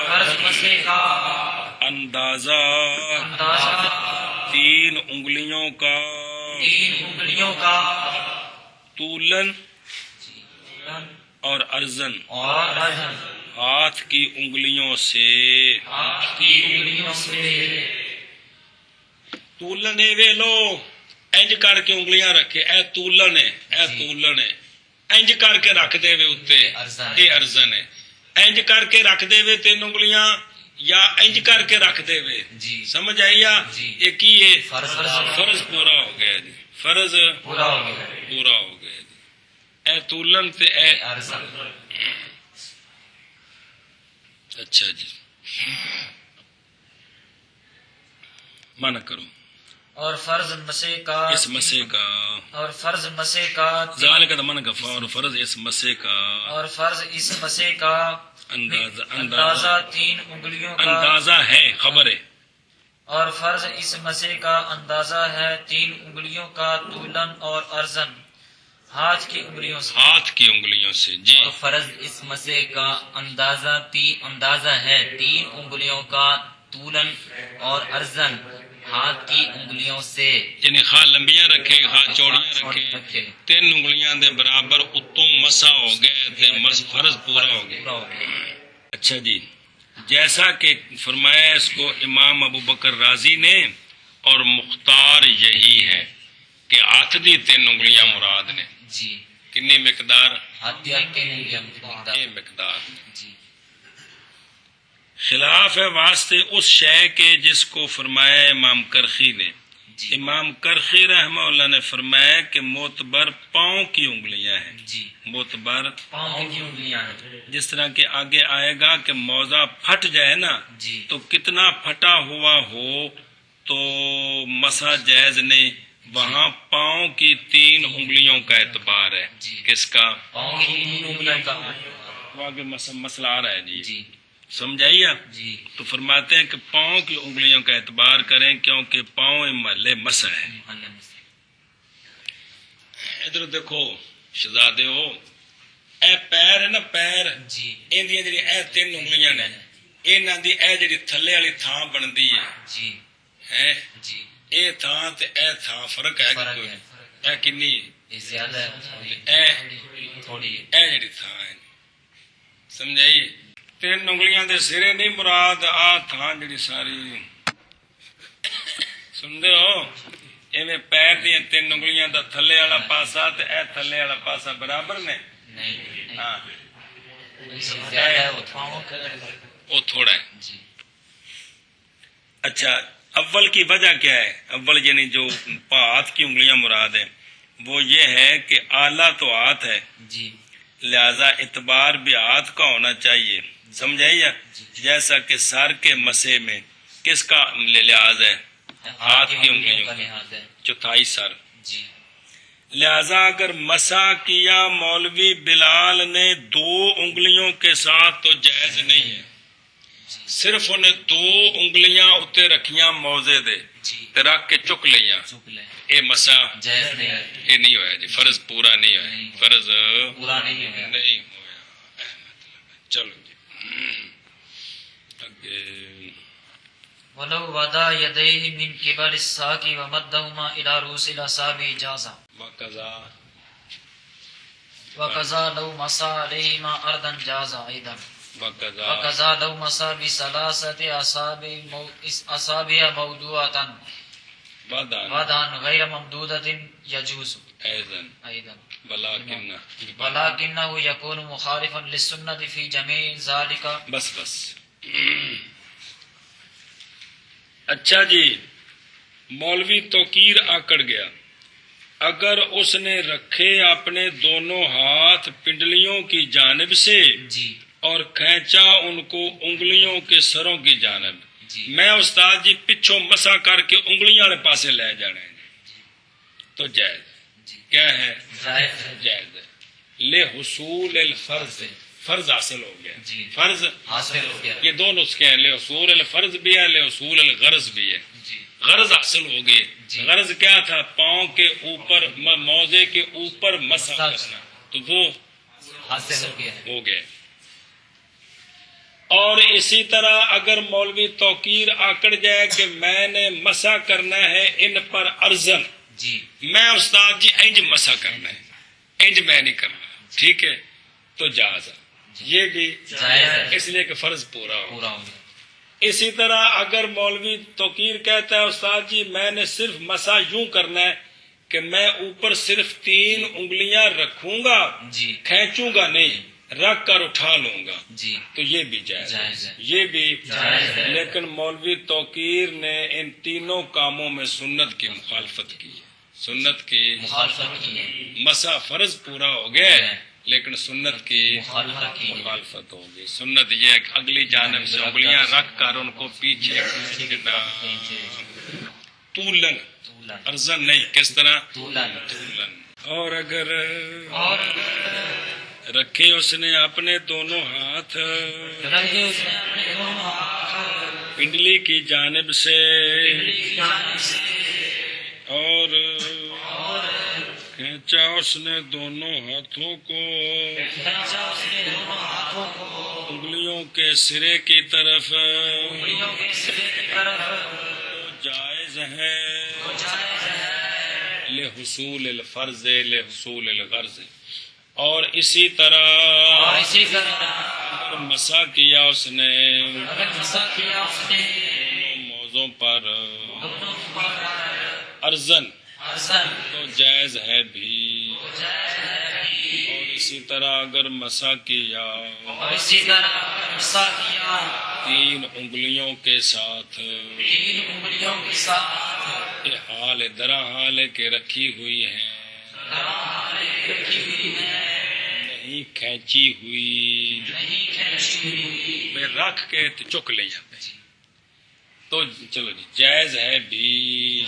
A: فرض مسح کا
B: اندازہ
A: اندازہ
B: 3 انگلیوں کا
A: 3 انگلیوں کا
B: طولن اور ارزن
A: اور ارجن
B: ہاتھ کی انگلیوں سے.
A: ہاتھ کی انگلیوں سے.
B: طولن ہے وے لو انج کر کے انگلیاں رکھے. اے طولن ہے اے طولن ہے انج کر کے رکھ دے وے اتے. اے ارزن ہے انج کر کے رکھ دے وے 3 انگلیاں یا انج کر کے رکھ دے وے.
C: جی.
B: سمجھ آئی یا
C: جی.
B: یہ کی ہے
C: فرض
B: فرض پورا ہو گیا جی. فرض
C: پورا ہو گیا.
B: پورا ہو گیا جی. اے طولن تے اے
C: ارزن.
B: اچھا جی منع کرو.
A: اور فرض مسح کا
B: اس مسے کا
A: اور فرض مسح کا
B: ذالک کا من کا اور فرض اس مسے کا
A: اور فرض اس مسح کا اندازہ 3 انگلیوں کا
B: اندازہ ہے خبر ہے.
A: اور فرض اس مسح کا اندازہ ہے 3 انگلیوں کا طولن اور ارزن ہاتھ کی انگلیوں سے.
B: ہاتھ کی انگلیوں سے جی.
C: اور فرض اس مسح کا اندازہ ہے 3 انگلیوں کا طولن اور ارزن ہاتھ کی انگلیوں سے.
B: یعنی خواہ لمبیاں رکھے خواہ چوڑیاں رکھے 3 انگلیاں دے برابر اتوں مسا ہو گئے تے فرض پورا ہو گیا. اچھا جی جیسا کہ فرمایا اس کو امام ابو بکر رازی نے اور مختار یہی ہے کہ ہاتھ دی 3 انگلیاں مراد نے.
C: جی.
B: کنی مقدار
C: ہاتھ کے مقدار
B: یہ مقدار
C: جی
B: خلاف ہے واسطے اس شے کے جس کو فرمایا امام کرخی نے.
C: جی
B: امام کرخی رحمہ اللہ نے فرمایا کہ معتبر پاؤں کی انگلیاں ہیں.
C: جی
B: معتبر
C: پاؤں کی انگلیاں ہیں
B: جس طرح کہ آگے آئے گا کہ موزہ پھٹ جائے نا
C: جی
B: تو کتنا پھٹا ہوا ہو تو مسا جائز نہیں. وہاں پاؤں کی 3 انگلیوں کا اعتبار ہے.
C: جی
B: کس کا؟
C: پاؤں کی 3 انگلیوں کا
B: وہ آگے مسئلہ آ رہا ہے جی
C: جی
B: سمجھائیے.
C: جی
B: تو فرماتے ہیں کہ پاؤں کی انگلیوں کا اعتبار کریں کیونکہ پاؤں محل مسا ہے. ادھر دیکھو شہزادے ہو اے پیر ہے نا پیر
C: جی
B: اندیاں جڑی اے 3 انگلیاں نے انہاں دی اے جڑی تھلے والی تھاں بندی ہے
C: جی
B: ہیں
C: جی
B: اے تھاں تے اے تھاں فرق ہے کہ
C: فرق
B: کوئی
C: ہے.
B: اے کنی
C: یہ زیادہ ہے
B: اے
C: تھوڑی
B: اے جڑی تھاں ہے سمجھائی 3 انگلیاں دے سرے نہیں مراد آ تھاں جڑی ساری سمجھے ہو ایویں پیر دی 3 انگلیاں دا تھلے والا پاسا تے اے تھلے والا پاسا برابر نے.
C: نہیں
B: ہاں
C: زیادہ ہے وہ پاؤں کا
B: وہ تھوڑا ہے.
C: جی
B: اچھا اول کی وجہ کیا ہے؟ اول یعنی جو ہاتھ کی انگلیاں مراد ہیں وہ یہ ہے کہ آلہ تو ہاتھ ہے
C: جی
B: لہذا اعتبار بھی ہاتھ کا ہونا چاہیے. سمجھائیے جیسا کہ سر کے مسے میں کس کا لحاظ ہے؟ ہاتھ کی انگلیوں
C: کا لحاظ ہے
B: چوتھائی سر.
C: جی
B: لہذا اگر مسا کیا مولوی بلال نے 2 انگلیوں کے ساتھ تو جائز نہیں ہے. صرف انہیں 2 انگلیاں اتنے رکھیاں موزے دے
C: جی
B: تے رکھ کے چک لیا
C: چک لیں
B: اے مسا
C: جائز نہیں ہے
B: یہ نہیں ہویا جی. فرض پورا نہیں ہویا. فرض
C: پورا نہیں ہے
B: نہیں ہویا. چلو جی اگے
A: ولو وضع يديه من قبل الساق ومدهما الى رؤوس الاصابع جاز وكذا لو مسى عليهما ارضا جاز ايضا وكذا لو مسى بثلاثه اصابع موضوعه وضعا غير ممدودة يجوز ايضا ولكنه يكون مخالفا للسنة في جميع ذلك.
B: بس اچھا جی مولوی توقیر آکڑ گیا اگر اس نے رکھے اپنے دونوں ہاتھ پنڈلیوں کی جانب سے
C: جی
B: اور کھینچا ان کو انگلیوں کے سروں کی جانب.
C: جی
B: میں استاد جی پچھوں مسا کر کے انگلیاں والے پاسے لے جانا ہے تو جائز. کیا ہے؟ جائز ہے. لے حصول الفرض فرض حاصل ہو گیا.
C: جی
B: فرض
C: حاصل ہو گیا.
B: یہ 2 نسخے ہیں. لے حصول الفرض بھی ہے لے حصول الغرض بھی ہے.
C: جی
B: غرض حاصل ہو گئی.
C: جی.
B: غرض کیا تھا؟ پاؤں کے اوپر موزے کے اوپر مسا کرنا تو وہ
C: حاصل ہو گیا.
B: ہو گئے. اور اسی طرح اگر مولوی توقیر آکڑ جائے کہ میں نے مسا کرنا ہے ان پر ارزن
C: جی
B: میں استاد جی انج مسا کرنا ہے انج میں نہیں کرنا ٹھیک ہے تو جائز ہے. یہ بھی
C: جائز ہے
B: اس لیے کہ فرض پورا ہو.
C: پورا ہو گیا.
B: اسی طرح اگر مولوی توقیر کہتا ہے استاد جی میں نے صرف مسا یوں کرنا ہے کہ میں اوپر صرف 3 انگلیاں رکھوں گا
C: جی
B: کھینچوں گا نہیں رکھ کر اٹھا لوں گا
C: جی
B: تو یہ بھی جائز
C: جائز ہے.
B: یہ بھی
C: جائز ہے.
B: لیکن مولوی توقیر نے ان تینوں کاموں میں سنت کی مخالفت کی. سنت کی
C: مخالفت کی ہے.
B: مسا فرض پورا ہو گیا لیکن سنت کی
C: مخالفت کی ہے.
B: مخالفت ہوگی. سنت یہ ہے کہ اگلی جانب سے انگلیاں رکھ کر ان کو پیچھے طولن ارزن نہیں کس طرح
C: طولن.
B: اور اگر رکھے اس نے اپنے دونوں ہاتھ
C: رکھے اس نے اپنے دونوں ہاتھ
B: پنڈلی کی جانب سے اور کھینچا اس نے دونوں ہاتھوں کو انگلیوں کے سرے کی طرف جائز ہے لحصول الفرض لحصول الغرض. اور اسی طرح مسا کیا اس نے موضوع پر ارزن تو جائز ہے بھی. اور اسی طرح اگر مسا کیا
A: اور اسی طرح مسا کیا
B: 3 انگلیوں کے ساتھ
A: 3 انگلیوں کے ساتھ
B: یہ حال درا حال ہے کہ رکھی ہوئی ہیں
A: رکھی ہوئی ہے
B: نہیں کھینچی ہوئی
A: نہیں کھینچی ہوئی
B: میں رکھ کے تو چک لے جاتے تو چلو جی جائز ہے بھی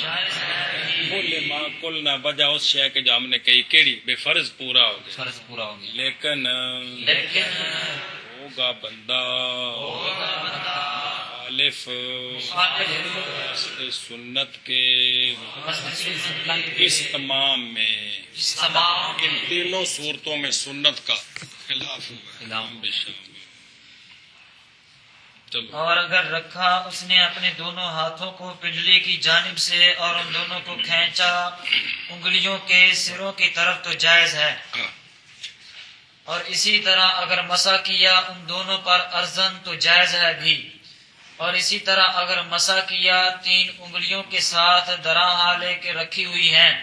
A: جائز ہے
B: بولے ماں کل نہ بجا اس شے کے جو ہم نے کہی کیڑی بے فرض پورا ہو گیا
C: فرض پورا ہو گیا
B: لیکن
A: لیکن
B: ہوگا بندہ مخالف سنت کے اس تمام میں
A: اس تمام
B: ان تینوں صورتوں میں سنت کا خلاف ہوا
C: خلاف
B: بے شک چلو
A: اور اگر رکھا اس نے اپنے دونوں ہاتھوں کو پنڈلی کی جانب سے اور ان دونوں کو کھینچا انگلیوں کے سروں کی طرف تو جائز ہے
B: ہاں
A: اور اسی طرح اگر مسا کیا ان دونوں پر ارزن تو جائز ہے بھی اور اسی طرح اگر مسا کیا 3 انگلیوں کے ساتھ درا حالے کے رکھی ہوئی ہیں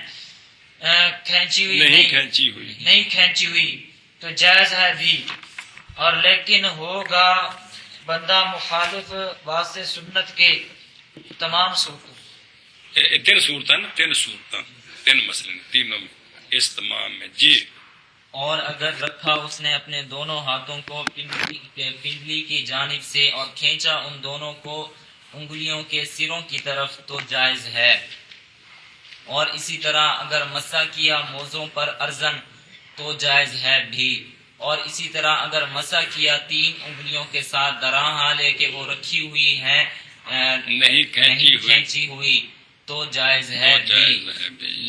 A: کھینچی ہوئی
B: نہیں کھینچی ہوئی
A: نہیں کھینچی ہوئی تو جائز ہے بھی اور لیکن ہوگا بندہ مخالف واسطے سنت کے تمام صورتوں
B: 3 صورتیں نا 3 صورتیں 3 مسئلے تینوں میں اس تمام میں جی
C: اور اگر رکھا اس نے اپنے دونوں ہاتھوں کو پنڈلی کی جانب سے اور کھینچا ان دونوں کو انگلیوں کے سروں کی طرف تو جائز ہے اور اسی طرح اگر مسا کیا موزوں پر ارزن تو جائز ہے بھی اور اسی طرح اگر مسا کیا 3 انگلیوں کے ساتھ درا حالے کہ وہ رکھی ہوئی ہیں
B: نہیں
C: کھینچی ہوئی تو جائز ہے بھی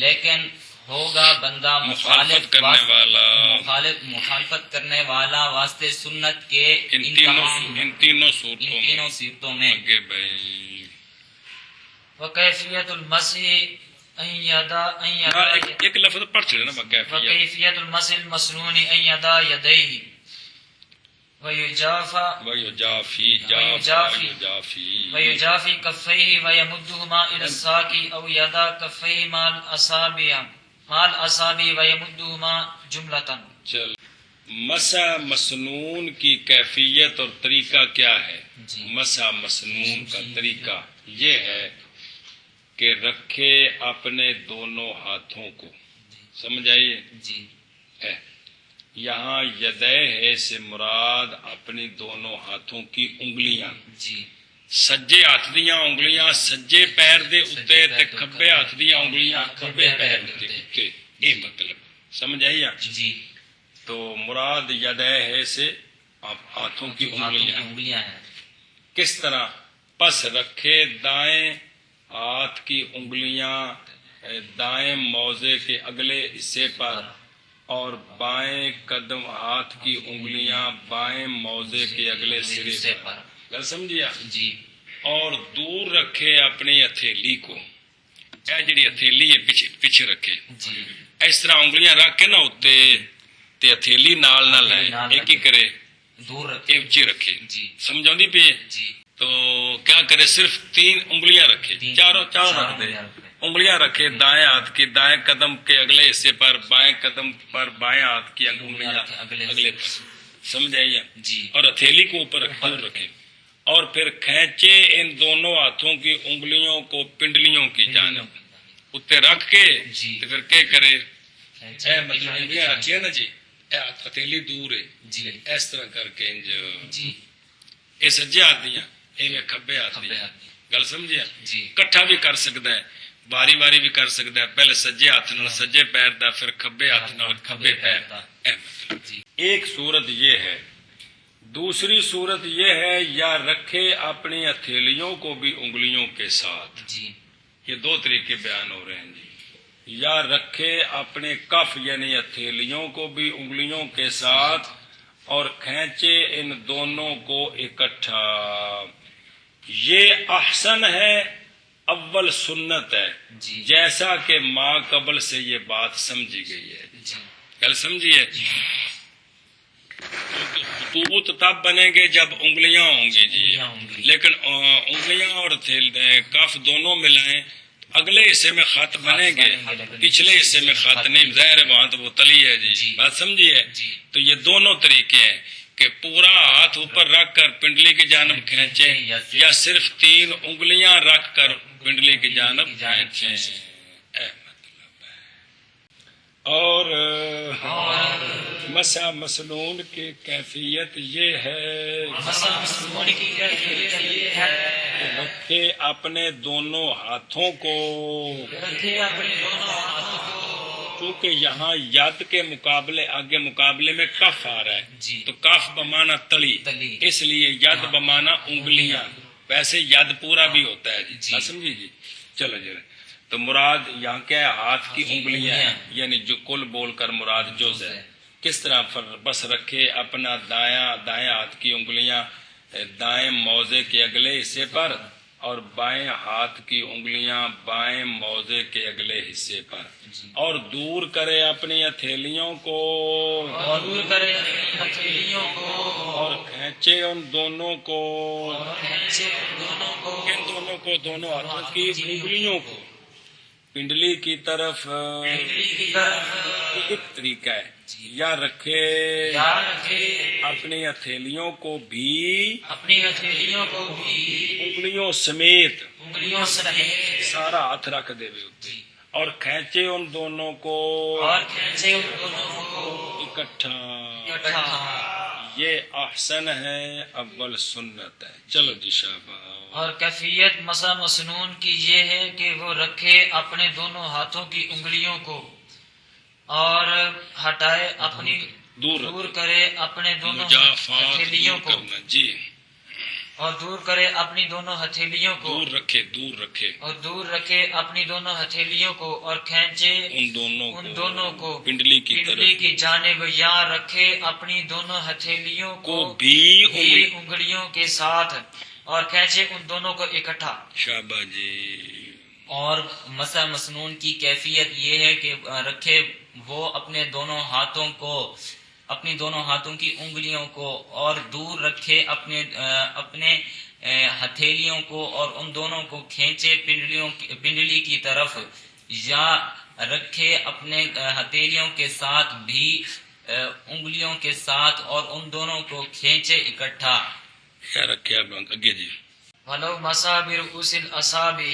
C: لیکن ہوگا بندہ
B: مخالفت کرنے والا
C: مخالفت کرنے والا واسطے سنت کے
B: ان تینوں
C: صورتوں میں
B: آگے بھائی
A: وکیفیت المسح
B: ایک لفظ پڑھ چلے نا کیفیت
A: وکیفیت المسح المسنون ان یدا یدیہ ویجافی کفیہ ویمدہما الی الساق او یدا کفیہ مال اصابع ویمدہما جملتا
B: چل مسا مسنون کی کیفیت اور طریقہ کیا ہے
C: جی
B: مسا مسنون کا طریقہ یہ ہے کہ رکھے اپنے دونوں ہاتھوں کو سمجھ آئیے
C: جی
B: یہاں یدہ سے مراد اپنی دونوں ہاتھوں کی انگلیاں
C: جی
B: سجے ہاتھ دیاں انگلیاں سجے پیر دے اتے تے کھبے ہاتھ دیاں انگلیاں کھبے پیر دے اتے یہ مطلب سمجھ آئیے
C: جی
B: تو مراد یدہ سے ہاتھوں کی
C: انگلیاں ہیں
B: کس طرح پس رکھے دائیں ہاتھ کی انگلیاں دائیں موزے کے اگلے حصے پر اور بائیں قدم ہاتھ کی انگلیاں بائیں موزے کے اگلے سرے پر گل سمجھیا
C: جی
B: اور دور رکھے اپنی ہتھیلی کو اے جڑی ہتھیلی ہے پیچھے رکھے
C: جی
B: اس طرح انگلیاں رکھ کے نا اتے تے ہتھیلی نال نہ لائے ایک ہی کرے
C: دور رکھے
B: اونچی رکھے
C: جی
B: سمجھاؤندی پہ
C: جی
B: تو کیا کرے صرف 3 انگلیاں رکھے چاروں رکھ دے انگلیاں رکھے دائیں ہاتھ کی دائیں قدم کے اگلے حصے پر بائیں قدم پر بائیں ہاتھ کی انگلیاں اگلے سمجھ آئیے
C: جی
B: اور ہتھیلی کو اوپر رکھے اور پھر کھینچے ان دونوں ہاتھوں کی انگلیوں کو پنڈلیوں کی جانب اتنے رکھ کے
C: جی
B: پھر کیا کرے مطلب انگلیاں رکھیے نا جی ہتھیلی دور ہے
C: جی
B: اس طرح کر کے
C: جی
B: یہ سجے ہاتھ دیاں یہ کھبے ہاتھ دیاں گل سمجھیا
C: جی
B: کٹھا بھی کر سکتا ہے باری باری بھی کر سکتا ہے پہلے سجے ہاتھ نال سجے پیر دا پھر کھبے ہاتھ نال کھبے پیر دا ایک صورت یہ ہے دوسری صورت یہ ہے یا رکھے اپنی ہتھیلیوں کو بھی انگلیوں کے ساتھ
C: جی
B: یہ 2 طریقے بیان ہو رہے ہیں جی یا رکھے اپنے کف یعنی ہتھیلیوں کو بھی انگلیوں کے ساتھ اور کھینچے ان دونوں کو اکٹھا یہ احسن ہے اول سنت ہے
C: جی
B: جیسا کہ ماں قبل سے یہ بات سمجھی گئی ہے
C: جی
B: کل سمجھیے خطوط تب بنیں گے جب انگلیاں ہوں گی جی لیکن انگلیاں اور کف دونوں ملائیں اگلے حصے میں خط بنیں گے، پچھلے حصے میں خط نہیں، ظاہر ہے وہاں تو وہ تلی ہے جی، بات سمجھیے۔ تو یہ دونوں طریقے ہیں کہ پورا ہاتھ اوپر رکھ کر پنڈلی کی جانب کھینچے یا صرف 3 انگلیاں رکھ کر پنڈلی کی جانب کھینچیں، اور مسح مسنون کی کیفیت یہ ہے، رکھے اپنے دونوں ہاتھوں کو، کیونکہ یہاں ید کے مقابلے آگے مقابلے میں کف آ رہا ہے، تو کف بمانا تلی، اس لیے ید بمانا انگلیاں، ویسے ید پورا بھی ہوتا ہے جی، سمجھیے جی۔ چلو جی، تو مراد یہاں کیا ہے؟ ہاتھ کی انگلیاں ہیں، یعنی جو کل بول کر مراد جز ہے۔ کس طرح؟ بس رکھے اپنا دائیں ہاتھ کی انگلیاں دائیں موزے کے اگلے حصے پر، اور بائیں ہاتھ کی انگلیاں بائیں موزے کے اگلے حصے پر، اور دور کرے اپنی ہتھیلیوں کو، اور کھینچے ان دونوں کو، ان دونوں کو، دونوں ہاتھوں کی انگلیوں کو پنڈلی کی طرف۔ ایک طریقہ ہے، یا رکھے اپنی ہتھیلیوں کو بھی انگلیوں سمیت سارا ہاتھ رکھ دے ہوتے، اور کھینچے ان دونوں کو اکٹھا۔ یہ احسن ہے، اول سنت ہے۔ چلو جی شاباش۔
A: اور کیفیت مسح مسنون کی یہ ہے کہ وہ رکھے اپنے دونوں ہاتھوں کی انگلیوں کو، اور ہٹائے اپنی دور کرے اپنے دونوں ہتھیلیوں کو،
B: جی،
A: اور دور کرے اپنی دونوں ہتھیلیوں کو،
B: دور رکھے
A: اور دور رکھے اپنی دونوں ہتھیلیوں کو، اور کھینچے ان دونوں کو
B: پنڈلی
A: کی جانب، یا رکھے اپنی دونوں ہتھیلیوں کو
B: بھی
A: انگلیوں کے ساتھ، اور کھینچے ان دونوں کو اکٹھا۔
B: شاباش جی۔
C: اور مسح مسنون کی کیفیت یہ ہے کہ رکھے وہ اپنے دونوں ہاتھوں کو، اپنی دونوں ہاتھوں کی انگلیوں کو، اور دور رکھے اپنے ہتھیلیوں کو، اور ان دونوں کو کھینچے پنڈلی کی طرف، یا رکھے اپنے ہتھیلیوں کے ساتھ بھی انگلیوں کے ساتھ، اور ان دونوں کو کھینچے اکٹھا۔
B: کیا رکھے آپ اگے جی؟
A: وَلَوْ مَسَحَ بِرُؤُوسِ الْأَصَابِعِ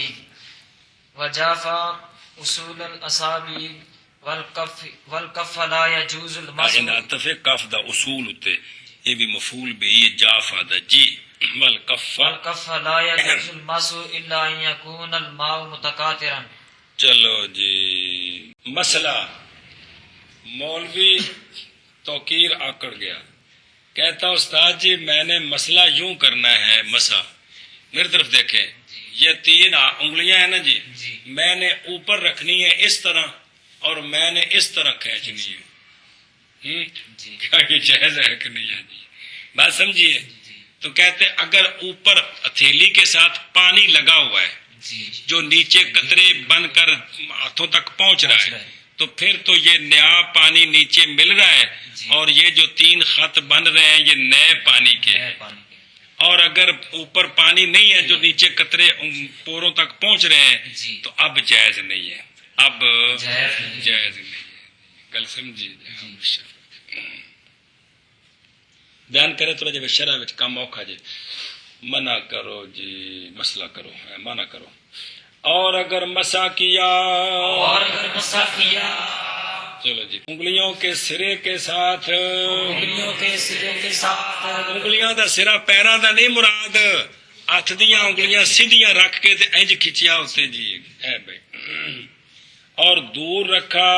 A: وَجَافَ أُصُولَ الْأَصَابِعِ وَالْكَفَّ لَا يَجُوزُ الْمَسْحُ۔
B: عطف کف دا اصول ہوتے، یہ بھی مفعول بھی جافا دا جی۔
A: وَالْكَفَّ لَا يَجُوزُ الْمَسْحُ إِلَّا أَن يَكُونَ الْمَاءُ مُتَقَاطِرًا۔
B: چلو جی، مسئلہ مولوی توقیر آکڑ گیا، کہتا استاد جی میں نے مسئلہ یوں کرنا ہے، مسا میری طرف دیکھیں، یہ 3 انگلیاں ہیں نا جی، میں نے اوپر رکھنی ہے اس طرح، اور میں نے اس طرح کھینچنی ہے، کیا یہ جائز ہے کہ نہیں ہے جی؟ بات سمجھیے۔ تو کہتے اگر اوپر ہتھیلی کے ساتھ پانی لگا ہوا ہے جو نیچے قطرے بن کر ہاتھوں تک پہنچ رہا ہے، تو پھر تو یہ نیا پانی نیچے مل رہا ہے، اور یہ جو 3 خط بن رہے ہیں یہ نئے پانی کے ہیں۔ اور اگر اوپر پانی نہیں ہے جو نیچے قطرے پوروں تک پہنچ رہے ہیں، تو اب جائز نہیں ہے، اب جائز نہیں ہے۔ گل سمجھی؟ بیان کرے تھوڑا جی شرح وچ کم اوکھا جی، منع کرو جی، مسئلہ کرو، منع کرو۔ اور اگر مسح کیا، چلو جی، انگلیوں کے سرے کے ساتھ، انگلیاں دا سرا پیراں دا نہیں مراد، ہاتھ دیاں انگلیاں سیدھیاں رکھ کے تے انج کھچیا ہوتے جی، اے بھائی۔ اور دور رکھا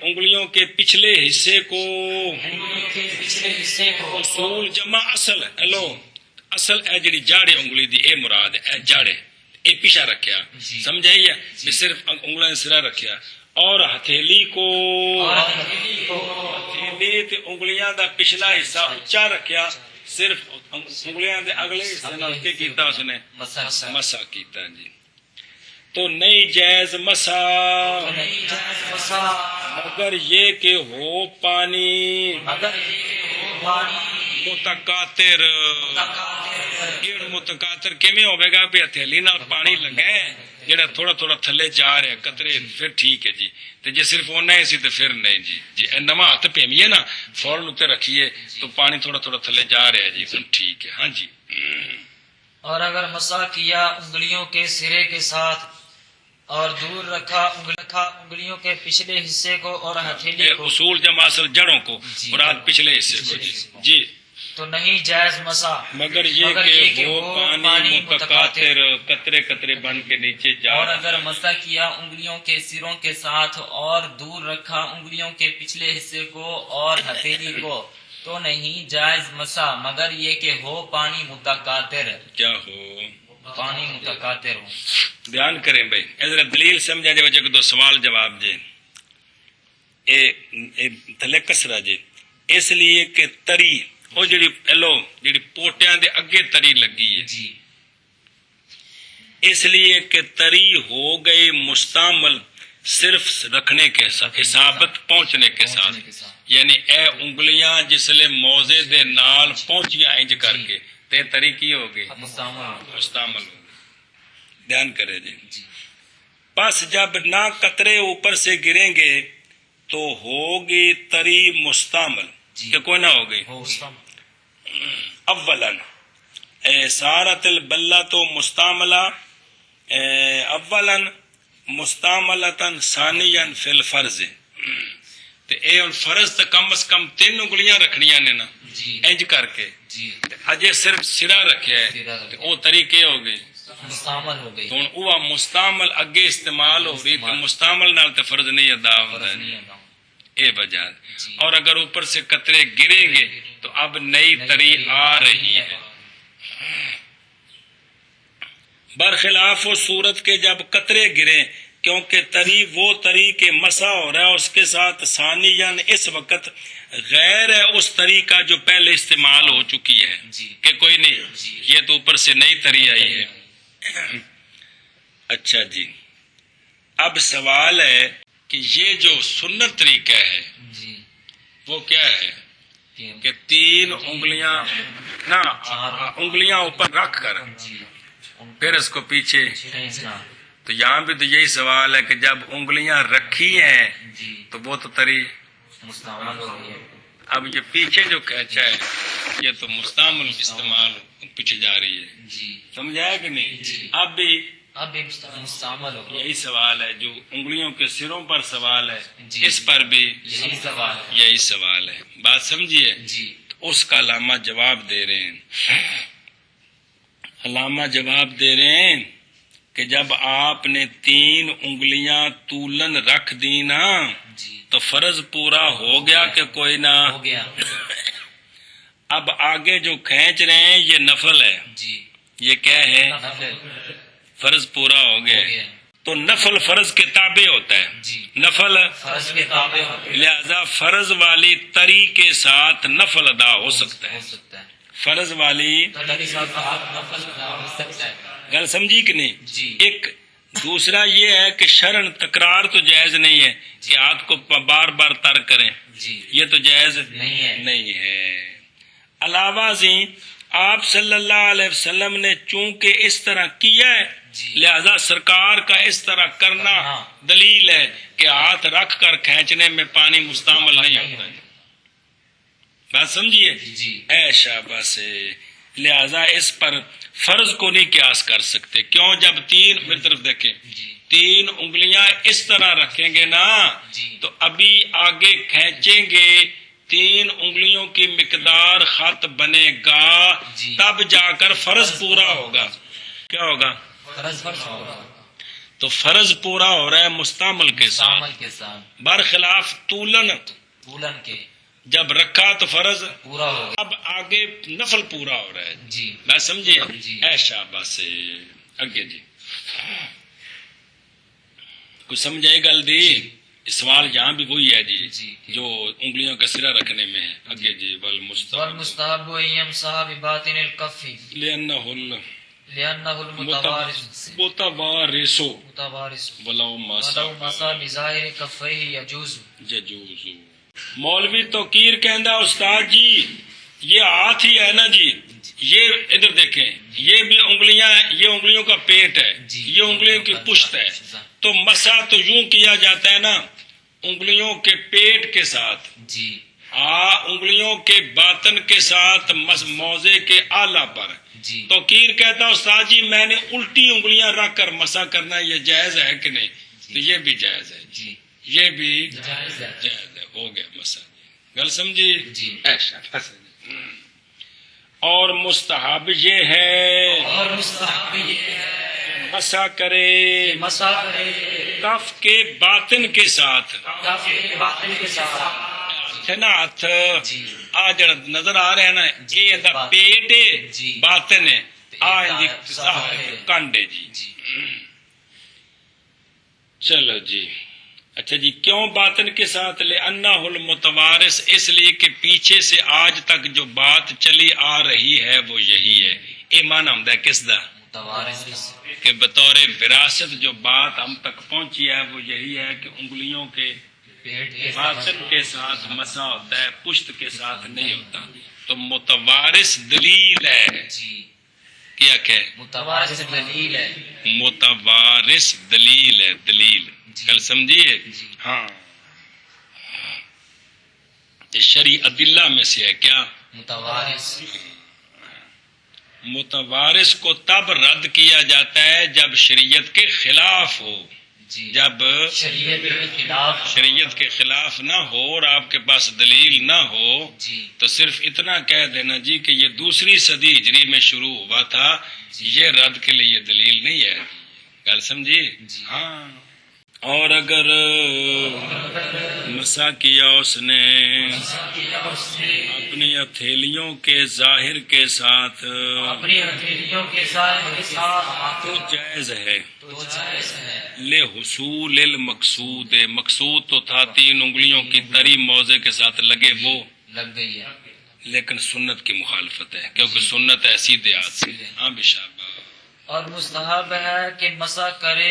B: انگلیوں کے پچھلے حصے کو، اصول جمع اصل، ہیلو اصل اے جڑی جاڑے انگلی دی اے مراد ہے، اے جاڑے اے پیچھا رکھیا، سمجھائیے بھی صرف انگلیاں سرا رکھیا، اور ہتھیلی کو، ہتھیلی تے انگلیاں دا پچھلا حصہ اونچا رکھیا، صرف انگلیاں دے اگلے حصے نال کے کیتا اس نے مسح کیتا جی۔ تو نہیں جائز مسح مگر یہ کہ ہو پانی متقاطر، گیڑ متقاطر کیویں ہوگا بھی ہتھیلی نال پانی لگے جڑا تھوڑا تھوڑا تھلے جا رہا ہے قطرے پھر ٹھیک ہے جی تے جے صرف اونا ہی سی تے پھر نہیں جی جی نواں ہاتھ پیمیے نا فوراً اوتے رکھیے تو پانی تھوڑا تھوڑا تھلے جا رہا ہے جی پھر ٹھیک ہے ہاں جی
A: اور اگر مسح کیا انگلیوں کے سرے کے ساتھ اور دور رکھا انگلیوں کے پچھلے حصے کو اور ہتھیلی کو
B: اصول جمع اصل جڑوں کو مراد پچھلے حصے کو جی جی
A: تو نہیں جائز مسح
B: مگر یہ کہ وہ پانی متقاطر قطرے قطرے بن کے نیچے جا
C: اور اگر مسح کیا انگلیوں کے سروں کے ساتھ اور دور رکھا انگلیوں کے پچھلے حصے کو اور ہتھیلی کو تو نہیں جائز مسح مگر یہ کہ ہو پانی متقاطر
B: کیا ہو
C: پانی متقاطر ہو
B: بیان کریں بھائی ذرا دلیل سمجھا جائے وجہ دو سوال جواب جے اے تھلے کسرا جے اس لیے کہ تری وہ جڑی پوٹیاں دے اگے تری لگی ہے
C: جی
B: اس لیے کہ تری ہو گئی مستعمل صرف رکھنے کے ساتھ ثابت پہنچنے کے ساتھ یعنی اے انگلیاں جسلے موزے دے نال پہنچیاں انج کر کے تے تری کی ہو گئی مستعمل ہو گئی دھیان کرے جی پس جب نہ قطرے اوپر سے گریں گے تو ہوگی تری مستعمل کہ کوئی نہ ہو گئی اولا سارت البلہ تو مستعملہ اولا مستعملتاً ثانیاً فی الفرض تے اے ان فرض تے کم از کم 3 انگلیاں رکھنیاں نے نا انج کر کے اجے صرف سرا رکھیا ہے تے او طریقے ہو گئے
C: مستعمل ہو گئی
B: ہن او مستعمل اگے استعمال ہو رہی تے مستعمل نال تے فرض نہیں ادا ہوندا اے وجہ اور اگر اوپر سے قطرے گریں گے تو اب نئی تری آ رہی ہے برخلاف وہ صورت کے جب قطرے گریں کیونکہ تری وہ تری کے مسا ہو رہا ہے اس کے ساتھ ثانیاً اس وقت غیر ہے اس تری کا جو پہلے استعمال ہو چکی ہے کہ کوئی نہیں یہ تو اوپر سے نئی تری آئی ہے اچھا جی اب سوال ہے کہ یہ جو سنت طریقہ ہے وہ کیا ہے کہ 3 انگلیاں نہ انگلیاں اوپر رکھ کر پھر اس کو پیچھے تو یہاں بھی تو یہی سوال ہے کہ جب انگلیاں رکھی ہیں تو وہ تو تری
C: مستعمل ہو گئی
B: اب یہ پیچھے جو کھینچا ہے یہ تو مستعمل استعمال پیچھے جا رہی ہے سمجھایا کہ نہیں اب بھی
C: مستعمل ہو گئی
B: یہی سوال ہے جو انگلیوں کے سروں پر سوال ہے اس پر بھی یہی سوال ہے بات سمجھیے تو اس کا علامہ جواب دے رہے ہیں علامہ جواب دے رہے ہیں کہ جب آپ نے 3 انگلیاں طولن رکھ دی نا تو فرض پورا ہو گیا کہ کوئی نہ
C: ہو گیا
B: اب آگے جو کھینچ رہے ہیں یہ نفل ہے یہ کیا ہے فرض پورا ہو گیا تو نفل فرض کے تابع ہوتا ہے نفل
C: فرض کے تابع
B: لہذا فرض والی تری کے ساتھ نفل ادا ہو سکتا ہے فرض والی گل سمجھی کہ نہیں ایک دوسرا یہ ہے کہ شرن تکرار تو جائز نہیں ہے کہ ہاتھ کو بار بار تر کریں یہ تو جائز نہیں ہے علاوہ ازیں آپ صلی اللہ علیہ وسلم نے چونکہ اس طرح کیا ہے لہذا سرکار کا اس طرح کرنا دلیل ہے کہ ہاتھ رکھ کر کھینچنے میں پانی مستعمل نہیں ہوتا ہے بات سمجھیے اے شاباش لہذا اس پر فرض کو نہیں قیاس کر سکتے کیوں جب 3 میری طرف دیکھیں 3 انگلیاں اس طرح رکھیں گے نا تو ابھی آگے کھینچیں گے 3 انگلیوں کی مقدار خط بنے گا تب جا کر فرض پورا ہوگا کیا ہوگا تو فرض پورا ہو رہا ہے مستعمل کے ساتھ برخلاف طولن
C: کے
B: جب رکھا تو فرض
C: پورا ہو
B: اب آگے نفل پورا ہو رہا ہے میں سمجھے اے شاباش سے اگے جی کچھ سمجھائے گل دی سوال یہاں بھی وہی ہے جی جو انگلیوں کا سرا رکھنے میں ہے اگے جی
A: والمستحب یمسح بباطن الکف لأنه
B: المتوارث ولو
A: مسح بظاہر کفیہ یجوز
B: مولوی توقیر کہندا استاد جی یہ ہاتھ ہی ہے نا جی یہ ادھر دیکھیں، یہ بھی انگلیاں، یہ انگلیوں کا پیٹ ہے،
C: جی،
B: یہ انگلیوں کی پشت ہے، تو مسا تو یوں کیا جاتا ہے نا انگلیوں کے پیٹ کے ساتھ،
C: جی
B: انگلیوں کے باطن کے ساتھ موزے کے آلہ پر.
C: جی
B: تو کیر کہتا استاد جی میں نے الٹی انگلیاں رکھ کر مسا کرنا، یہ جائز ہے کہ نہیں؟ تو یہ بھی جائز ہے
C: جی
B: یہ بھی
C: جائز ہے.
B: جائز ہے، ہو گیا مسا. گل سمجھی؟
C: جی.
B: اور مستحب یہ ہے
A: اور مستحب یہ ہے
B: مسا کرے
A: مسا کرے
B: کف کے باطن کے ساتھ،
A: کف کے باطن کے ساتھ.
B: نا ہاتھ
C: جی.
B: آ جڑا نظر آ رہا ہے نا، یہ اندر پیٹ ہے،
C: جی.
B: باطن ہے،
C: ظاہر ہے.
B: کنڈ ہے. جی
C: جی
B: چلو جی. اچھا جی، کیوں باطن کے ساتھ؟ لِأَنَّهُ الْمُتَوَارِث، اس لیے کہ پیچھے سے آج تک جو بات چلی آ رہی ہے وہ یہی ہے. یہ معنی ہم کس دا
C: متوارث
B: کہ بطور وراثت جو بات ہم تک پہنچی ہے وہ یہی ہے کہ انگلیوں کے
C: پیٹ کے
B: باطن کے ساتھ مسا ہوتا ہے، پشت کے ساتھ نہیں ہوتا. تو متوارث دلیل ہے.
C: جی
B: کیا کہ
C: متوارث دلیل ہے.
B: متوارث دلیل ہے، دلیل. کل سمجھیے؟
C: جی.
B: ہاں، یہ شرعی ادلہ میں سے ہے. کیا
C: متوارث
B: متوارث کو تب رد کیا جاتا ہے جب شریعت کے خلاف ہو.
C: جی
B: جب
C: شریعت کے خلاف.
B: شریعت کے خلاف نہ ہو اور آپ کے پاس دلیل نہ ہو
C: جی
B: تو صرف اتنا کہہ دینا جی کہ یہ دوسری صدی ہجری میں شروع ہوا تھا، یہ رد کے لیے دلیل نہیں ہے. گل سمجھی؟
C: جی.
B: ہاں. اور اگر مسا کیا اس نے اپنی ہتھیلیوں کے ظاہر کے ساتھ
A: اپنی ہتھیلیوں کے ظاہر کے ساتھ
B: تو جائز ہے.
C: تو جائز ہے.
B: لحصول المقصود، مقصود تو تھا 3 انگلیوں کی تری موزے کے ساتھ لگے، وہ
C: لگ گئی ہے.
B: لیکن سنت کی مخالفت ہے کیونکہ سنت ایسی دیات سے. ہاں بشابہ.
A: اور مستحب ہے کہ مسا کرے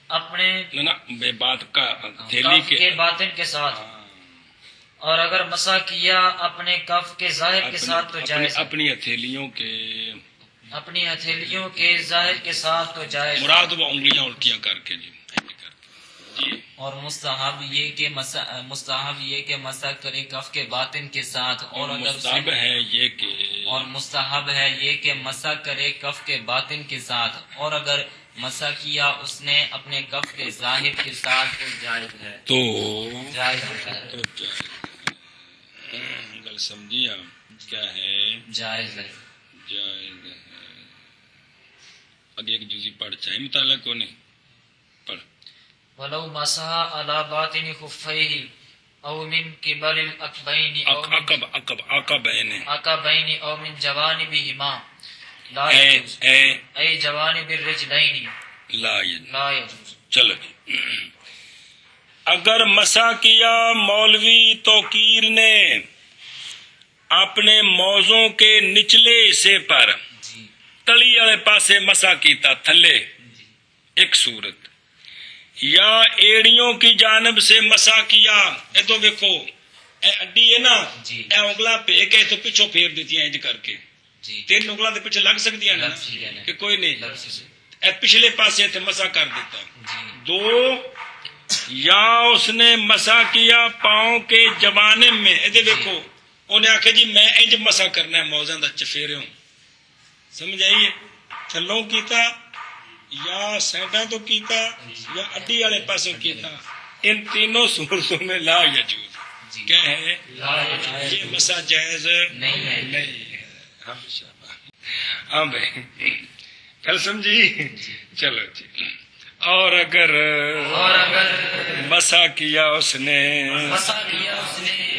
A: اپنے
B: نا بے بات کا تھیلی
A: کف کے باطن کے ساتھ، اور اگر مسا کیا اپنے کف کے ظاہر کے ساتھ تو جائز ہے.
B: اپنی ہتھیلیوں کے
A: اپنی ہتھیلیوں کے ظاہر کے ساتھ تو جائز ہے.
B: مراد وہ انگلیاں الٹیاں کر کے جی.
C: اور مستحب یہ کہ مسا کرے کف کے باطن کے ساتھ. اور اگر
B: مستحب ہے یہ کہ
C: اور مستحب ہے یہ کہ مسا کرے کف کے باطن کے ساتھ، اور اگر مسا کیا اس نے اپنے کف کے ظاہر کے ساتھ تو جائز ہے.
B: تو
C: جائز ہے.
B: گل سمجھی آپ کیا ہے؟
C: جائز ہے.
B: جائز ہے. اگے ایک جزی پڑھ چاہے مطالعہ کو نہیں پڑھ.
A: ولو مسح على باطن خفيه او من قبل الاكبين او من عقبين او من جوانبهما لا يجوز اي جوانب الرجلين
B: لا يجوز.
A: لا يجوز.
B: چلو جی. اگر مسا کیا مولوی توقیر نے اپنے موزوں کے نچلے حصے پر،
C: جی
B: تلی والے پاسے مسا کیتا تھلے، ایک صورت. یا ایڑیوں کی جانب سے مسا کیا، اے تو دیکھو اے اڈی ہے نا،
C: جی.
B: اے انگلا پہ کے تو پچھو پھیر دیتی ہیں انج کر کے.
C: جی
B: 3 انگلا دے پیچھے لگ سکتی ہیں نا
C: لگ سکتی ہیں.
B: کہ کوئی نہیں.
C: لگ سکتی.
B: اے پچھلے پاسے تے مسا کر دیتا.
C: جی
B: 2 یا اس نے مسا کیا پاؤں کے جوانب میں، اے دیکھو انہیں آکھے جی میں انج مسا کرنا ہے موزاں دا چفیرے ہوں، سمجھ آئیے؟ تھلوں کیتا یا سیڈاں تو کیتا یا اڈی والے پاسوں کیتا، ان تینوں صورتوں میں لا یجوز.
C: جی
B: کیا ہے؟
C: لا یجوز.
B: یہ مسا جائز
C: نہیں ہے.
B: نہیں ہے. ہاں بھائی کل سمجھی؟ چلو جی. اور اگر مسا کیا اس نے
A: مسا کیا اس نے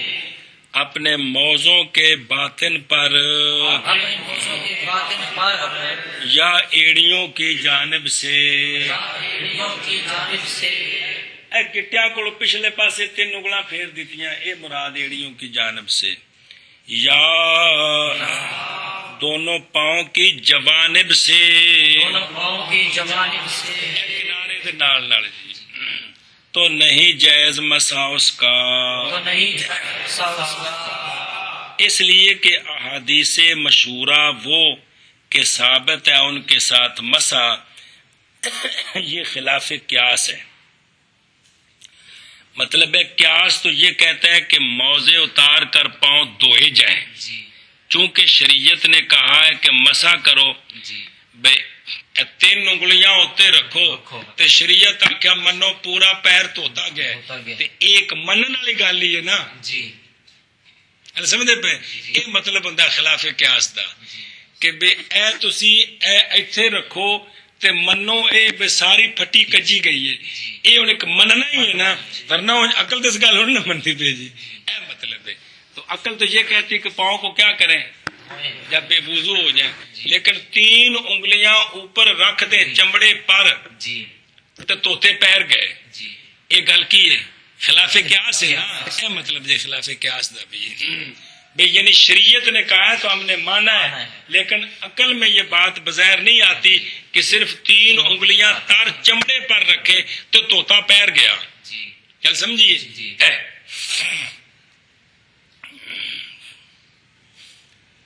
B: اپنے موزوں کے باطن پر
A: اپنے موزوں کے باطن پر
B: یا ایڑیوں کی جانب سے،
A: ایڑیوں کی جانب سے،
B: اے گٹیاں کو پچھلے پاسے 3 انگلاں پھیر دیتیاں، اے مراد ایڑیوں کی جانب سے، یا دونوں پاؤں کی جوانب سے،
A: دونوں پاؤں کی جوانب سے،
B: کنارے دے نال جی، تو نہیں جائز مسا اس کا.
A: تو نہیں مسا اس کا.
B: اس لیے کہ احادیث مشہورہ وہ کہ ثابت ہے ان کے ساتھ مسح یہ خلاف قیاس ہے. مطلب ہے قیاس تو یہ کہتا ہے کہ موزے اتار کر پاؤں دھوئے جائیں.
C: جی
B: چونکہ شریعت نے کہا ہے کہ مسح کرو
C: جی
B: بے 3 انگلیاں ہوتے رکھو تے شریعت آخیا منو پورا پیر دھوتا گیا تے ایک منن والی گل ہی ہے نا.
C: جی
B: سمجھتے پے یہ مطلب ہوندا خلاف قیاس دا کہ بے اے تسی اے ایتھے رکھو تے منو اے بے ساری پھٹی کجی گئی ہے اے ہن ایک مننا ہی ہے نا ورنہ عقل تو اس گل ہن نہ منتی پے جی. اے مطلب ہے تو عقل تو یہ کہتی ہے کہ پاؤں کو کیا کریں جب بے وضو ہو جائیں لیکن 3 انگلیاں اوپر رکھ دیں چمڑے پر
C: جی
B: تو توتے پیر گئے.
C: جی
B: یہ گل کی ہے خلاف قیاس ہے نا. اے مطلب جی خلاف قیاس دا بھی بھئی یعنی شریعت نے کہا ہے تو ہم نے مانا ہے لیکن عقل میں یہ بات بظاہر نہیں آتی کہ صرف 3 انگلیاں تار چمڑے پر رکھے تو توتا پیر گیا.
C: جی
B: چل سمجھیے.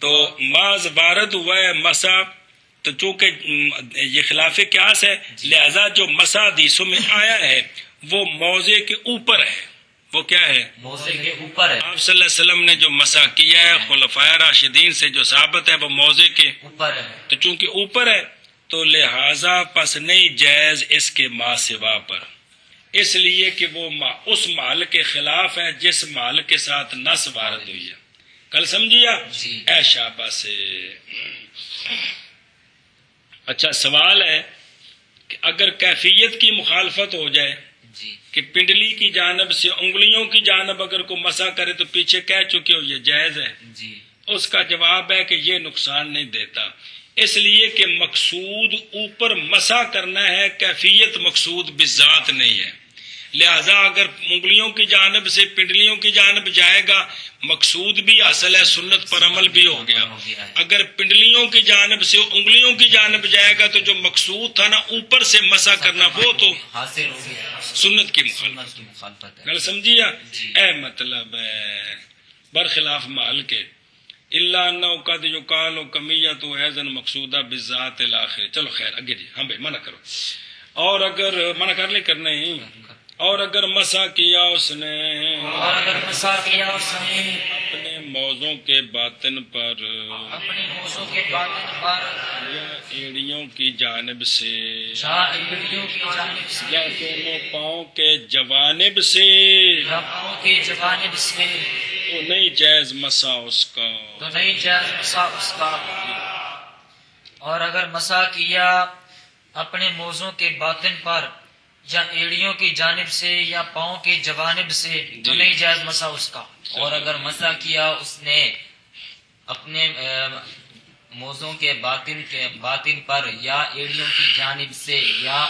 B: تو ماز وارد ہوا ہے مسا تو چونکہ یہ خلاف قیاس ہے لہذا جو مسا حدیثوں میں آیا ہے وہ موضع کے اوپر ہے. وہ کیا ہے؟
C: موزے کے اوپر ہے.
B: آپ صلی اللہ علیہ وسلم نے جو مسا کیا ہے خلفائے راشدین سے جو ثابت ہے وہ موضع کے
C: اوپر ہے.
B: تو چونکہ اوپر ہے تو لہذا پس نہیں جائز اس کے ما سوا پر اس لیے کہ وہ اس محل کے خلاف ہے جس محل کے ساتھ نص وارد ہوئی ہے. کل سمجھیا
C: جی.
B: اے شاباش. اچھا سوال ہے کہ اگر کیفیت کی مخالفت ہو جائے
C: جی
B: کہ پنڈلی کی جانب سے انگلیوں کی جانب اگر کوئی مسح کرے تو پیچھے کہہ چکے ہو یہ جائز ہے.
C: جی
B: اس کا جواب ہے کہ یہ نقصان نہیں دیتا اس لیے کہ مقصود اوپر مسح کرنا ہے کیفیت مقصود بذات نہیں ہے. لہذا اگر انگلیوں کی جانب سے پنڈلیوں کی جانب جائے گا مقصود بھی حاصل ہے سنت پر عمل بھی ہو گیا. اگر پنڈلیوں کی جانب سے انگلیوں کی جانب جائے گا تو جو مقصود تھا نا اوپر سے مسح کرنا وہ تو
C: حاصل ہو گیا.
B: سنت کی
C: سنت کی مخالفت ہے.
B: گل سمجھیا.
C: جی.
B: اے مطلب ہے برخلاف محل کے اللہ انہ قد یقال کمیت ایذن مقصودہ بذات الاخر. چلو خیر اگے جی. ہاں بھائی منع کرو. اور اگر منع کر لیں کرنا ہی اور اگر مسح کیا اس نے
A: اور اگر مسح کیا اس نے
B: اپنے موضوع کے باطن پر
A: اپنے موضوع کے باطن پر
B: یا ایڑیوں کی جانب سے
A: یا انگلیوں کی جانب سے
B: یا دونوں پاؤں کے جوانب سے
A: یا پاؤں کی جوانب سے
B: تو نہیں جائز مسح اس کا.
A: تو نہیں جائز مسح اس کا. اور اگر مسح کیا اپنے موضوع کے باطن پر یا ایڑیوں کی جانب سے یا پاؤں کی جوانب سے تو نہیں جائز مسح اس کا.
C: اور اگر مسح کیا اس نے اپنے موزوں کے باطن پر یا ایڑیوں کی جانب سے یا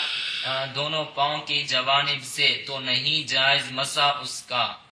C: دونوں پاؤں کی جوانب سے تو نہیں جائز مسح اس کا.